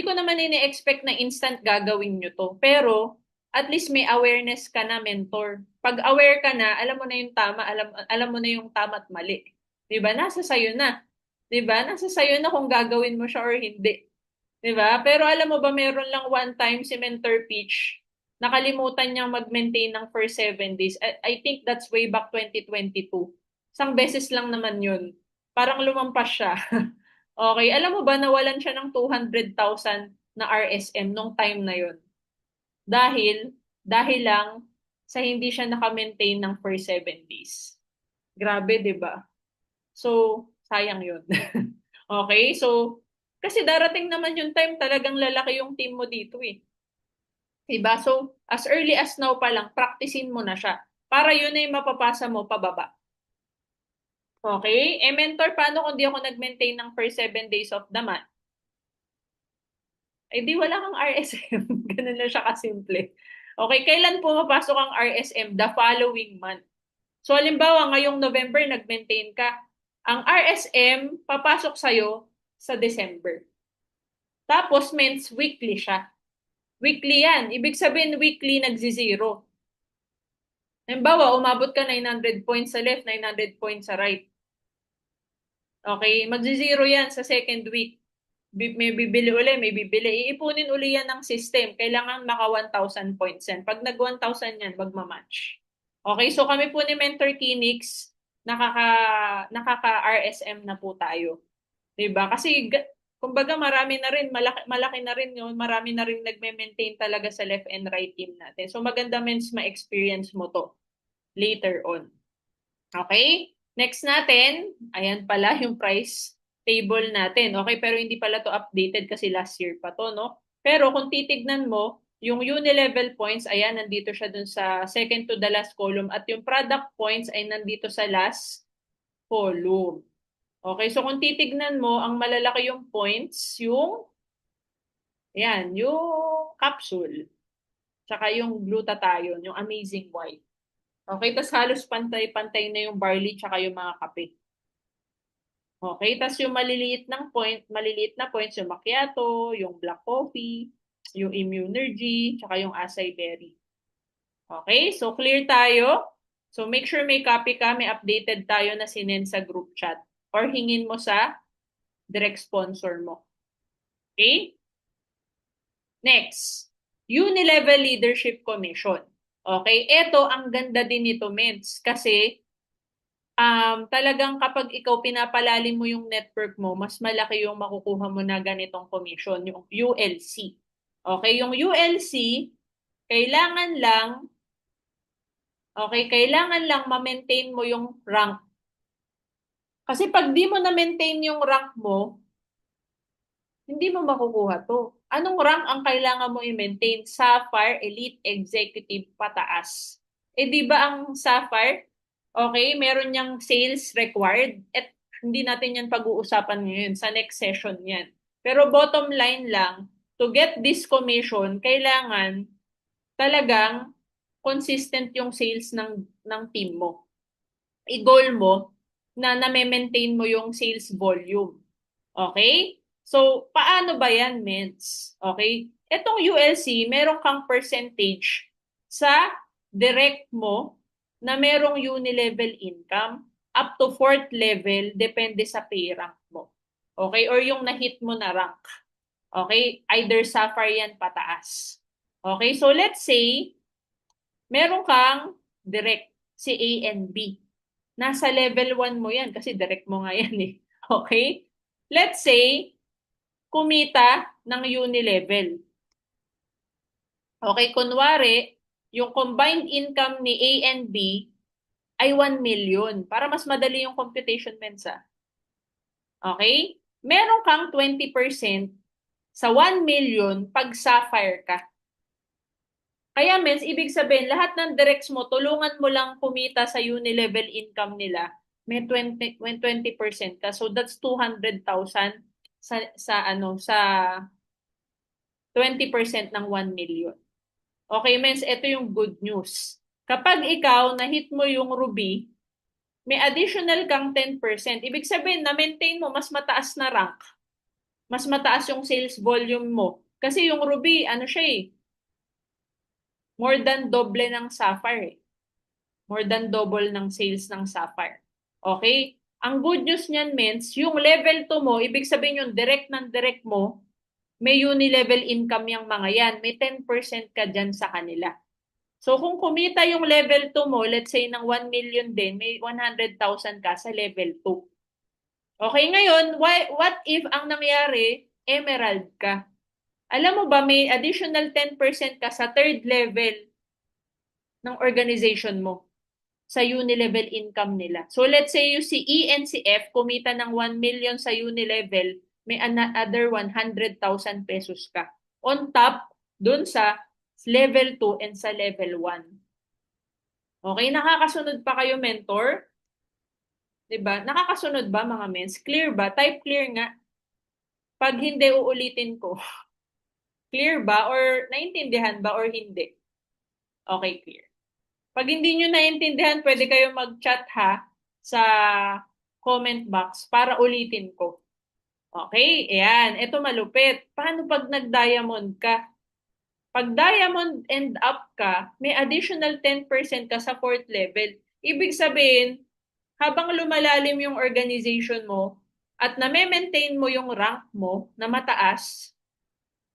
ko naman ini-expect na instant gagawin nyo to. Pero, at least may awareness ka na, mentor. Pag aware ka na, alam mo na yung tama, alam mo na yung tama at mali. 'Di ba? Nasa sayo na. 'Di ba? Nasa sayo na kung gagawin mo siya or hindi. 'Di ba? Pero alam mo ba, meron lang one time si Mentor Peach, nakalimutan niyang mag-maintain ng first 7 days. I think that's way back 2022. Isang beses lang naman yun. Parang lumampas siya. Okay, alam mo ba nawalan siya ng 200,000 na RSM nung time na yun? Dahil lang sa hindi siya naka-maintain ng first 7 days. Grabe, 'di ba? So, sayang yun. Okay, so kasi darating naman yung time talagang lalaki yung team mo dito eh. 'Di ba? So, as early as now pa lang, practicein mo na siya. Para yun ay mapapasa mo pababa. Okay? Mentor, paano kung di ako nag-maintain ng first 7 days of the month? Eh di wala kang RSM. Ganun lang siya kasimple. Okay, kailan pumapasok ang RSM? The following month. So halimbawa, ngayong November, nag-maintain ka. Ang RSM, papasok sa'yo sa December. Tapos, means weekly siya. Weekly yan. Ibig sabihin, weekly nagzi-zero. Halimbawa, umabot ka 900 points sa left, 900 points sa right. Okay, magzi-zero yan sa second week. May bibili uli, may bibili. Iipunin uli yan ng system. Kailangan maka 1,000 points yan. Pag nag 1,000 yan, magmamatch. Okay, so kami po ni Mentor Kinix, nakaka-RSM na po tayo. 'Di ba? Kasi kumbaga marami na rin, malaki na rin yun, marami na rin nagme-maintain talaga sa left and right team natin. So maganda means ma-experience mo to later on. Okay? Next natin, ayan pala yung price table natin. Okay, pero hindi pala to updated kasi last year pa to, no? Pero kung titignan mo, yung uni-level points, ayan, nandito siya dun sa second to the last column at yung product points ay nandito sa last column. Okay, so kung titignan mo, ang malalaki yung points, ayan, yung capsule, tsaka yung glutathione, yung Amazing White. Okay, tas halos pantay-pantay na yung barley tsaka yung mga kape. Okay, tas yung maliliit na points, yung macchiato, yung black coffee, yung immunergy, tsaka yung acai berry. Okay, so clear tayo. So make sure may copy ka, may updated tayo na sinend sa group chat or hingin mo sa direct sponsor mo. Okay? Next, Unilevel Leadership Commission. Okay, ito ang ganda din nito, Meds, kasi talagang kapag ikaw pinapalalim mo yung network mo, mas malaki yung makukuha mo na ganitong commission, yung ULC. Okay, yung ULC, kailangan lang, kailangan lang ma-maintain mo yung rank. Kasi pag di mo na-maintain yung rank mo, hindi mo makukuha to. Anong rank ang kailangan mo i-maintain? Sapphire, Elite, Executive, pataas. Eh di ba ang Sapphire, okay, meron niyang sales required at hindi natin yan pag-uusapan ngayon. Sa next session yan. Pero bottom line lang, to get this commission, kailangan talagang consistent yung sales ng team mo. I-goal mo na na-maintain mo yung sales volume. Okay? So, paano ba yan, Meds? Okay? Etong ULC, meron kang percentage sa direct mo na merong uni-level income up to 4th level, depende sa pay rank mo. Okay? Or yung na-hit mo na rank. Okay? Either Sapphire yan pataas. Okay? So, let's say, meron kang direct, si A and B. Nasa level 1 mo yan kasi direct mo nga yan eh. Okay? Let's say, kumita ng uni-level. Okay, kunwari, yung combined income ni A and B ay 1 million para mas madali yung computation, Mensa. Okay? Meron kang 20% sa 1 million pag Sapphire ka. Kaya, Mens, ibig sabihin, lahat ng directs mo, tulungan mo lang kumita sa uni-level income nila, may 20% ka. So, that's 200,000 sa 20% ng 1 million. Okay, Mens, ito yung good news. Kapag ikaw na-hit mo yung Ruby, may additional kang 10%. Ibig sabihin, na-maintain mo mas mataas na rank. Mas mataas yung sales volume mo. Kasi yung Ruby, ano siya eh, more than double ng Sapphire eh. More than double ng sales ng Sapphire. Okay? Ang good news niyan, Mens, yung level 2 mo, ibig sabihin yung direct ng direct mo, may uni-level income yung mga yan. May 10% ka dyan sa kanila. So kung kumita yung level 2 mo, let's say ng 1 million din, may 100,000 ka sa level 2. Okay, ngayon, what if ang nangyari, emerald ka? Alam mo ba, may additional 10% ka sa third level ng organization mo sa uni-level income nila. So let's say yung si E and si F kumita ng 1 million sa uni-level, may another 100,000 pesos ka. On top, dun sa level 2 and sa level 1. Okay, nakakasunod pa kayo, mentor? 'Di ba? Nakakasunod ba mga mens? Clear ba? Type clear nga. Pag hindi, uulitin ko. Clear ba? Or naintindihan ba or hindi? Okay, clear. Pag hindi nyo naintindihan, pwede kayo mag-chat ha sa comment box para ulitin ko. Okay, ayan. Ito malupit. Paano pag nag-diamond ka? Pag diamond end up ka, may additional 10% ka sa fourth level. Ibig sabihin, habang lumalalim yung organization mo at na-maintain mo yung rank mo na mataas,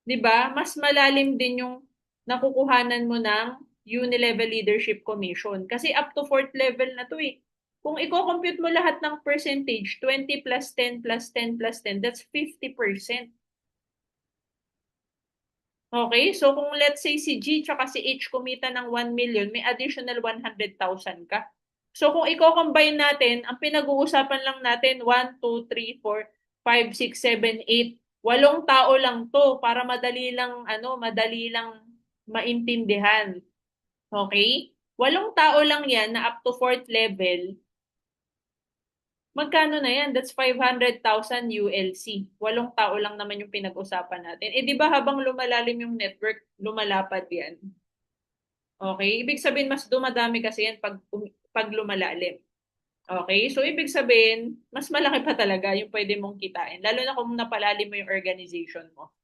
'di ba? Mas malalim din yung nakukuhanan mo ng uni-level leadership commission kasi up to fourth level na 'to eh. Kung i-compute mo lahat ng percentage, 20 plus 10 plus 10 plus 10, that's 50%. Okay? So kung let's say si G tsaka si H kumita ng 1 million, may additional 100,000 ka. So kung i-combine natin, ang pinag-uusapan lang natin 1, 2, 3, 4, 5, 6, 7, 8. 8 tao lang 'to para madali lang maintindihan. Okay? 8 tao lang 'yan na up to fourth level. Magkano na yan? That's 500,000 ULC. 8 tao lang naman yung pinag-usapan natin. Eh di ba habang lumalalim yung network, lumalapad yan? Okay? Ibig sabihin mas dumadami kasi yan pag lumalalim. Okay? So ibig sabihin, mas malaki pa talaga yung pwede mong kitain. Lalo na kung napalalim mo yung organization mo.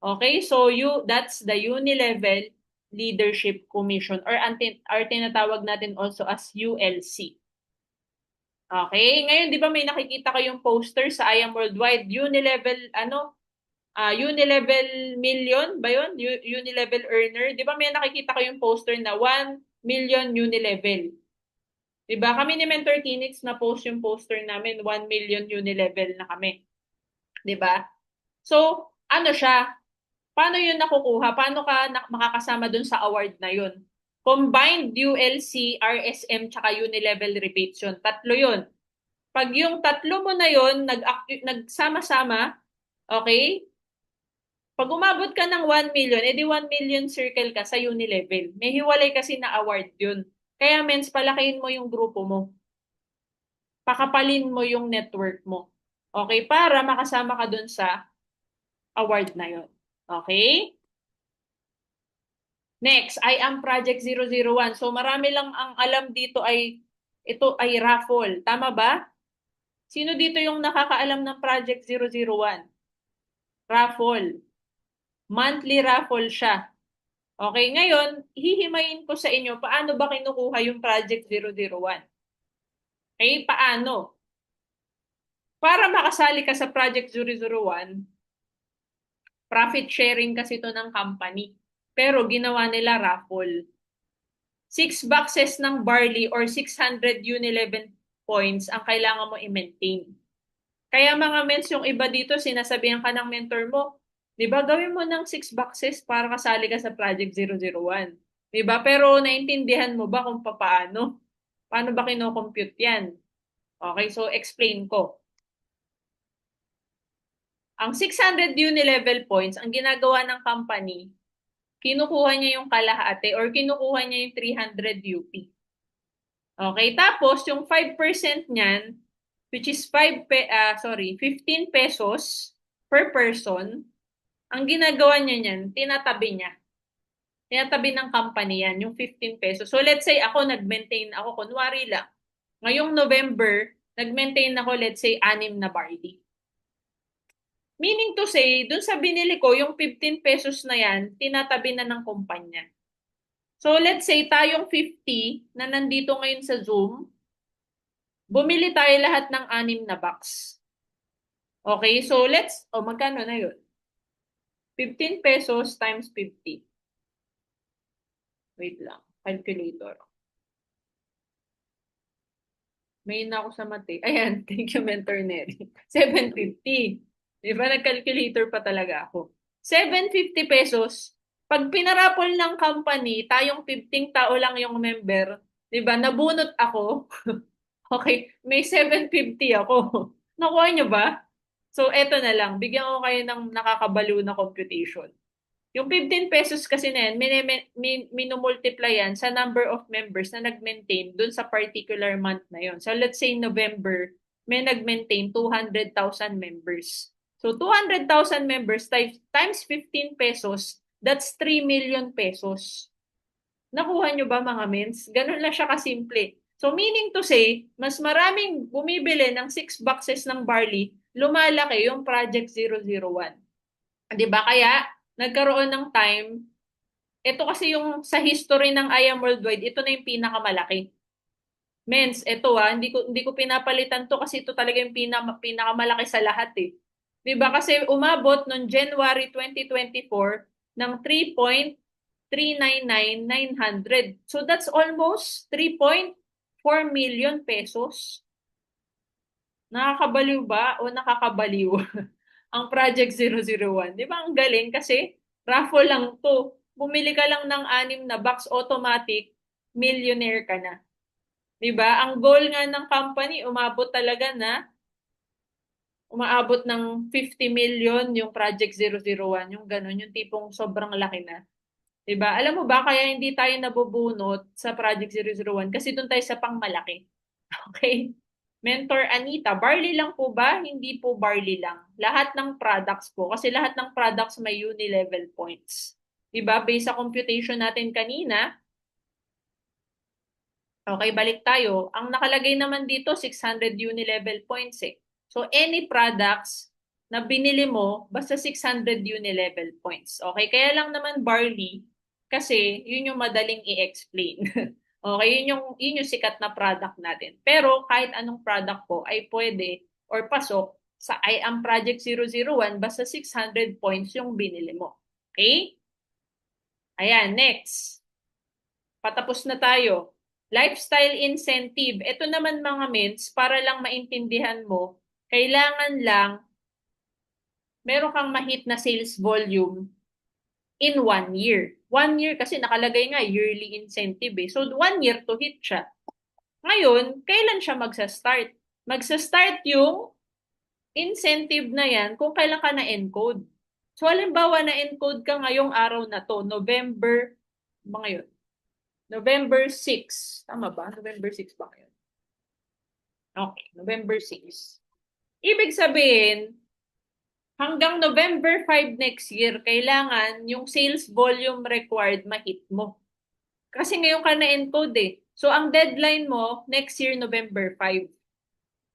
Okay? So that's the Uni-Level Leadership Commission or tinatawag natin also as ULC. Okay, ngayon 'di ba may nakikita kayong poster sa I Am Worldwide, Uni-Level Million ba 'yun? Uni-Level Earner. 'Di ba may nakikita kayong poster na 1 million Uni-Level? 'Di ba? Kami ni Mentor Kinix na post yung poster namin, 1 million Uni-Level na kami. 'Di ba? So, ano siya? Paano 'yun nakukuha? Paano ka makakasama dun sa award na 'yun? Combined ULC, RSM, tsaka Uni-Level rebates yun. Tatlo yun. Pag yung tatlo mo na yun, nagsama-sama, okay? Pag umabot ka ng 1 million, edi 1 million circle ka sa Uni-Level. May hiwalay kasi na award yun. Kaya mens, palakihin mo yung grupo mo. Pakapalin mo yung network mo. Okay? Para makasama ka dun sa award na yun. Okay? Next, I am Project 001. So marami lang ang alam dito ito ay raffle. Tama ba? Sino dito yung nakakaalam ng Project 001? Raffle. Monthly raffle siya. Okay, ngayon, hihimayin ko sa inyo paano ba kinukuha yung Project 001. Okay, paano? Para makasali ka sa Project 001, profit sharing kasi ito ng company. Pero ginawa nila raffle. 6 boxes ng barley or 600 Uni-11 points ang kailangan mo i-maintain. Kaya mga mens, yung iba dito, sinasabihan ka ng mentor mo, di ba, gawin mo ng 6 boxes para kasali ka sa Project 001. Di ba? Pero naintindihan mo ba kung paano? Paano ba kino-compute yan? Okay, so explain ko. Ang 600 Uni-level points, ang ginagawa ng company, kinukuha niya yung kalahati or kinukuha niya yung 300 UP. Okay, tapos yung 5% niyan, which is 15 pesos per person, ang ginagawa niya niyan, tinatabi niya. Tinatabi ng company yan, yung 15 pesos. So let's say ako, nag-maintain ako, kunwari lang, ngayong November, nag-maintain ako, let's say, 6 na barley. Meaning to say, dun sa binili ko, yung 15 pesos na yan, tinatabi na ng kumpanya. So let's say, tayong 50 na nandito ngayon sa Zoom, bumili tayo lahat ng 6 na box. Okay, so magkano na yun? 15 pesos times 50. Wait lang, calculator. May na ako sa mate. Ayan, thank you, Mentor Neri. 750. Di ba, nag-calculator pa talaga ako. 750 pesos. Pag pinarapol ng company, tayong 15 tao lang yung member, di ba, nabunot ako. Okay, may 750 ako. Nakuha nyo ba? So, eto na lang. Bigyan ko kayo ng nakakabalo na computation. Yung 15 pesos kasi na yan, minumultiply yan sa number of members na nag-maintain dun sa particular month na yon. So let's say November, may nag-maintain 200,000 members. So 200,000 members times 15 pesos, that's 3 million pesos. Nakuha nyo ba mga mens? Ganun lang siya kasimple. So meaning to say, mas maraming bumibili ng 6 boxes ng barley, lumalaki yung Project 001. 'Di ba? Kaya nagkaroon ng time, ito kasi yung sa history ng I Am Worldwide, ito na yung pinakamalaki. Mens, ito hindi ko pinapalitan to kasi ito talaga yung pinakamalaki sa lahat eh. 'Di ba? Kasi umabot noong January 2024 ng 3,399,900. So that's almost 3.4 million pesos. Nakakabaliw ba o nakakabaliw ang Project 001? 'Di ba ang galing kasi raffle lang 'to. Bumili ka lang ng 6 na box, automatic millionaire ka na. 'Di ba? Ang goal nga ng company umaabot ng 50 million yung Project 001, yung ganun, yung tipong sobrang laki na. 'Di ba? Alam mo ba kaya hindi tayo nabubunot sa Project 001 kasi doon tayo sa pangmalaki. Okay? Mentor Anita, barley lang po ba? Hindi po barley lang. Lahat ng products po. Kasi lahat ng products may uni-level points. Diba? Based sa computation natin kanina, okay, balik tayo. Ang nakalagay naman dito, 600 uni-level points eh. So, any products na binili mo, basta 600 uni-level points. Okay? Kaya lang naman barley, kasi yun yung madaling i-explain. Okay, yun yung sikat na product natin. Pero kahit anong product po ay pwede or pasok sa I Am Project 001 basta 600 points yung binili mo. Okay? Ayan, next. Patapos na tayo. Lifestyle incentive. Ito naman mga ments, para lang maintindihan mo, kailangan lang meron kang ma-hit na sales volume in 1 year. 1 year kasi nakalagay nga yearly incentive eh. So 1 year to hit siya. Ngayon, kailan siya magsa-start? Magsa-start yung incentive na yan kung kailan ka na-encode. So, halimbawa na-encode ka ngayong araw na to, November, ba ngayon? November 6. Tama ba? November 6 ba ngayon? Okay, November 6. Ibig sabihin, hanggang November 5 next year, kailangan yung sales volume required ma-hit mo. Kasi ngayon ka na-encode eh. So, ang deadline mo, next year, November 5.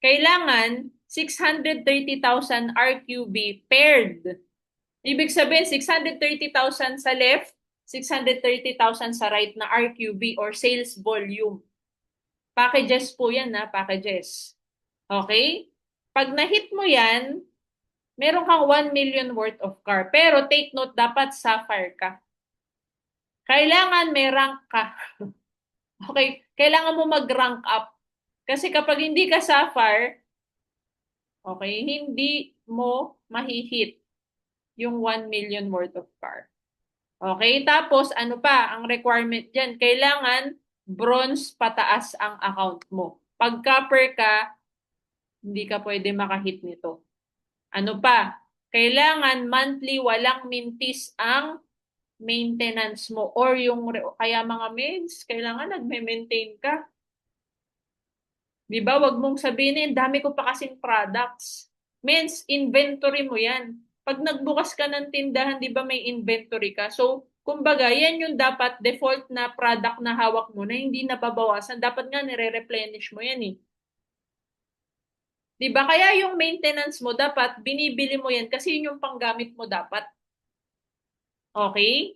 Kailangan 630,000 RQB paired. Ibig sabihin, 630,000 sa left, 630,000 sa right na RQB or sales volume. Packages po yan na, packages. Okay? Pag na-hit mo yan, meron kang 1 million worth of car. Pero take note, dapat sapphire ka. Kailangan may rank ka. Okay? Kailangan mo mag-rank up. Kasi kapag hindi ka sapphire, okay, hindi mo mahihit yung 1 million worth of car. Okay? Tapos, ano pa, ang requirement dyan, kailangan bronze pataas ang account mo. Pag copper ka, hindi ka pwede makahit nito. Ano pa? Kailangan monthly walang mintis ang maintenance mo or yung kaya mga maids, kailangan nagme-maintain ka. 'Di ba? Wag mong sabihin, dami ko pa kasing products. Means inventory mo 'yan. Pag nagbukas ka ng tindahan, 'di ba may inventory ka? So, kumbaga, yan yung dapat default na product na hawak mo na hindi nababawasan. Dapat nga nire-replenish mo yan eh. 'Di ba? Kaya yung maintenance mo dapat binibili mo yan kasi yun yung panggamit mo dapat. Okay?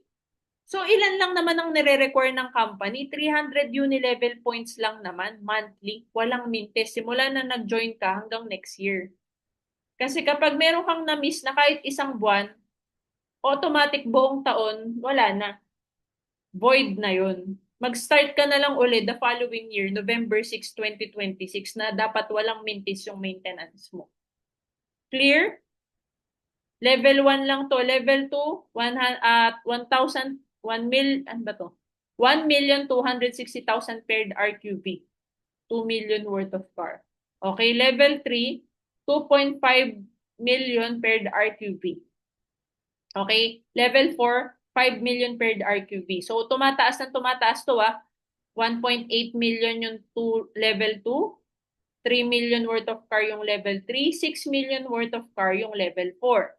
So, ilan lang naman ang nire-require ng company? 300 uni-level points lang naman, monthly. Walang mintes. Simula na nag-join ka hanggang next year. Kasi kapag meron kang na-miss na kahit isang buwan, automatic buong taon, wala na. Void na yun. Mag-start ka na lang ulit the following year, November 6, 2026, na dapat walang mintis yung maintenance mo. Clear? Level 1 lang to. Level 2, 1,000, 1 mil, ano ba to? 1,260,000 paired RQB. 2 million worth of car. Okay, level 3, 2.5 million paired RQB. Okay, level 4, 5 million paired RQB. So, tumataas to 1.8 million yung level 2. 3 million worth of car yung level 3, 6 million worth of car yung level 4.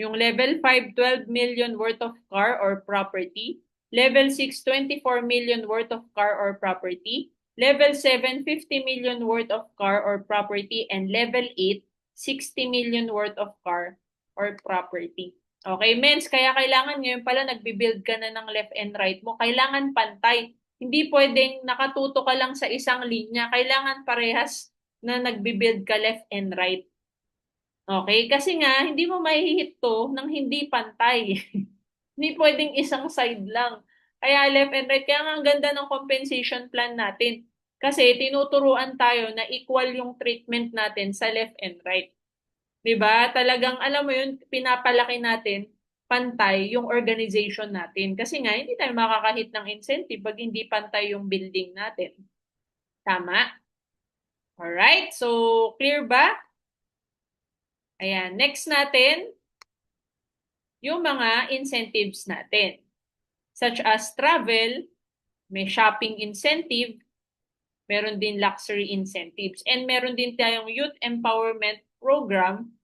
Yung level 5, 12 million worth of car or property. Level 6, 24 million worth of car or property. Level 7, 50 million worth of car or property. And level 8, 60 million worth of car or property. Okay, mens, kaya kailangan ngayon pala nagbi-build ka na ng left and right mo. Kailangan pantay. Hindi pwedeng nakatuto ka lang sa isang linya. Kailangan parehas na nagbi-build ka left and right. Okay? Kasi nga, hindi mo mahihit to ng hindi pantay. Hindi pwedeng isang side lang. Kaya left and right. Kaya nga ang ganda ng compensation plan natin. Kasi tinuturuan tayo na equal yung treatment natin sa left and right. 'Di ba? Talagang alam mo yun, pinapalaki natin pantay yung organization natin. Kasi nga, hindi tayo makakahit ng incentive pag hindi pantay yung building natin. Tama? Alright, so clear ba? Ayan, next natin, yung mga incentives natin. Such as travel, may shopping incentive, meron din luxury incentives, and meron din tayong youth empowerment program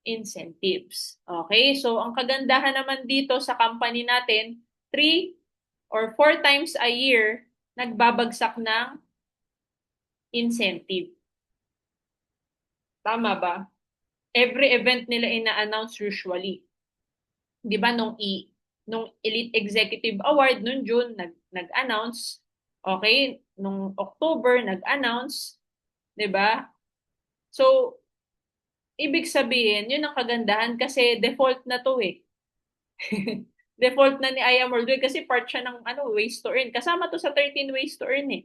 incentives. Okay, so ang kagandahan naman dito sa company natin, 3 or 4 times a year, nagbabagsak ng incentive. Tama ba? Every event nila ina-announce usually. 'Di ba nung Elite Executive Award nung June nag-announce, okay, nung October nag-announce, 'di ba? So ibig sabihin, yun ang kagandahan kasi default na to eh. Default na ni I Am Worldwide kasi part siya ng ways to earn. Kasama to sa 13 ways to earn eh.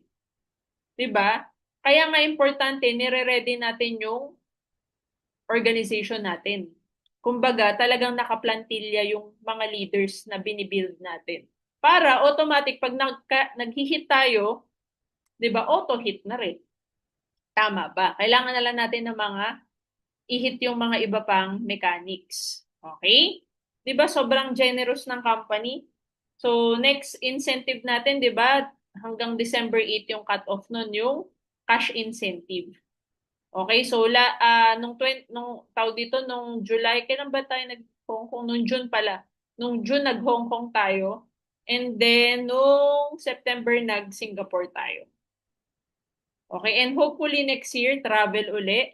'Di ba? Kaya nga importante nire-ready natin yung organization natin. Kumbaga, talagang nakaplantilya yung mga leaders na binibuild natin. Para automatic, pag nag-hit tayo, di ba, auto-hit na rin. Tama ba? Kailangan na lang natin ng mga i-hit yung mga iba pang mechanics. Okay? Di ba, sobrang generous ng company. So, next incentive natin, di ba, hanggang December 8 yung cut-off nun, yung cash incentive. Okay, so nung tawag dito nung July, kailan ba tayo nag-Hong Kong? Nung June pala. Nung June nag-Hong Kong tayo. And then nung September nag-Singapore tayo. Okay, and hopefully next year travel uli.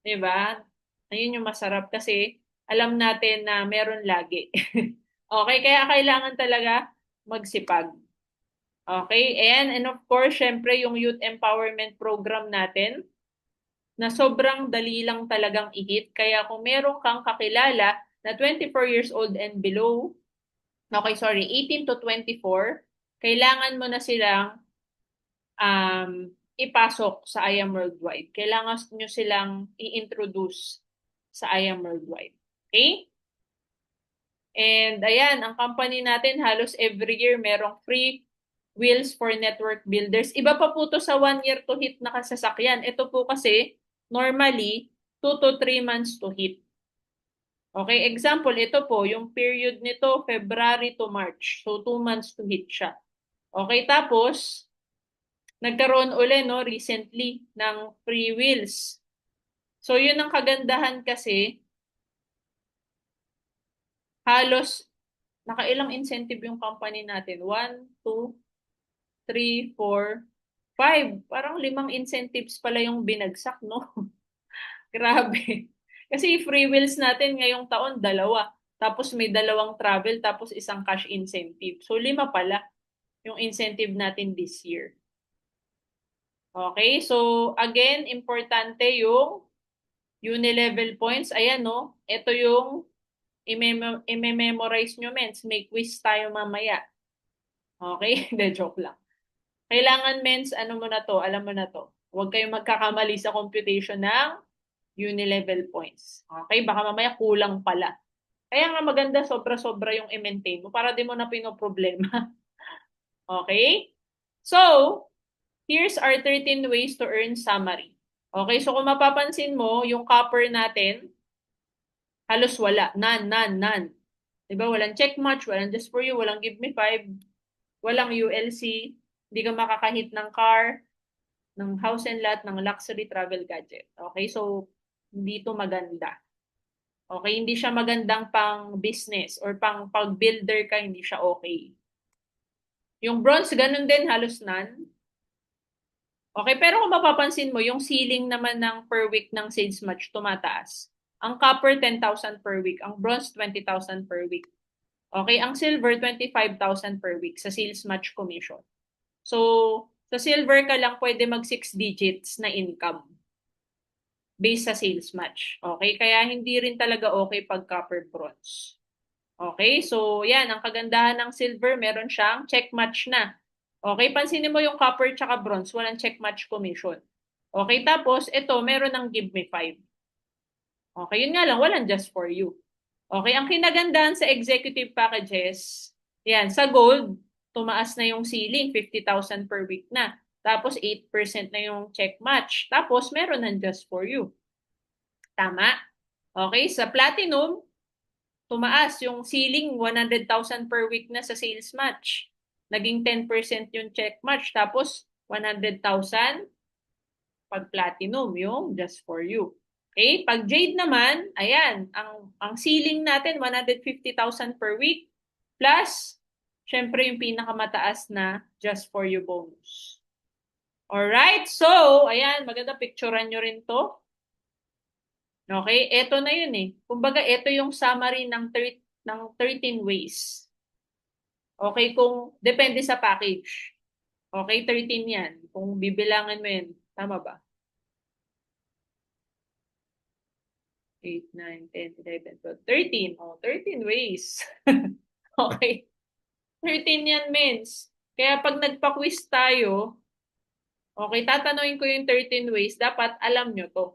'Di ba? Ayun yung masarap kasi alam natin na meron lagi. Okay, kaya kailangan talaga magsipag. Okay, and of course, syempre yung youth empowerment program natin na sobrang dali lang talagang i-hit. Kaya kung meron kang kakilala na 24 years old and below, 18 to 24, kailangan mo na silang ipasok sa I Am Worldwide. Kailangan nyo silang i-introduce sa I Am Worldwide. Okay? And ayan, ang company natin halos every year merong free wheels for network builders. Iba pa po to sa 1 year to hit na kasasakyan. Ito po kasi normally 2 to 3 months to hit. Okay, example, ito po, yung period nito, February to March. So, 2 months to hit siya. Okay, tapos, nagkaroon uli, no, recently, ng free wheels. So, yun ang kagandahan kasi, halos, nakailang incentive yung company natin. 1, 2, 3, 4, 5. Parang 5 incentives pala yung binagsak, no? Grabe. Kasi free wheels natin ngayong taon, 2. Tapos may 2 travel, tapos isang cash incentive. So 5 pala yung incentive natin this year. Okay, so again, importante yung uni-level points. Ayan, no? Ito yung i-memorize nyo, mens. May quiz tayo mamaya. Okay? De joke lang. Kailangan, mens, ano mo na to, alam mo na to. Huwag kayong magkakamali sa computation ng uni-level points. Okay? Baka mamaya kulang pala. Kaya nga maganda sobra-sobra yung i-maintain mo para di mo na pinoproblema. Okay? So, here's our 13 ways to earn summary. Okay? So, kung mapapansin mo, yung copper natin, halos wala. None. Diba? Walang check match, walang just for you, walang give me 5, walang ULC, hindi ka makakahit ng car, ng house and lot, ng luxury travel gadget. Okay, so hindi to maganda. Okay, hindi siya magandang pang business or pang pag-builder ka, hindi siya okay. Yung bronze, ganun din, halos none. Okay, pero kung mapapansin mo, yung ceiling naman ng per week ng sales match tumataas. Ang copper, 10,000 per week. Ang bronze, 20,000 per week. Okay, ang silver, 25,000 per week sa sales match commission. So, sa silver ka lang pwede mag 6 digits na income based sa sales match. Okay, kaya hindi rin talaga okay pag copper bronze. Okay, so yan, ang kagandahan ng silver, meron siyang check match na. Okay, pansinin mo yung copper tsaka bronze, walang check match commission. Okay, tapos ito, meron ng give me 5. Okay, yun nga lang, walang just for you. Okay, ang kinagandahan sa executive packages, yan, sa gold, tumaas na yung ceiling, 50,000 per week na. Tapos 8% na yung check match. Tapos meron ng just for you. Tama? Okay, sa platinum, tumaas yung ceiling 100,000 per week na sa sales match. Naging 10% yung check match. Tapos 100,000 pag platinum yung just for you. Okay? Pag jade naman, ayan, ang ceiling natin 150,000 per week plus syempre yung pinakamataas na just for you bonus. Alright, so ayan, maganda picturean nyo rin to. Okay, eto na yun eh. Kumbaga, eto yung summary ng 13 ways. Okay, kung depende sa package. Okay, 13 yan. Kung bibilangan mo yan, tama ba? 8, 9, 10, 11, 12, 13. Oh, 13 ways. Okay. 13 yan, mens. Kaya pag nagpa-quiz tayo, okay, tatanungin ko yung 13 ways, dapat alam nyo to.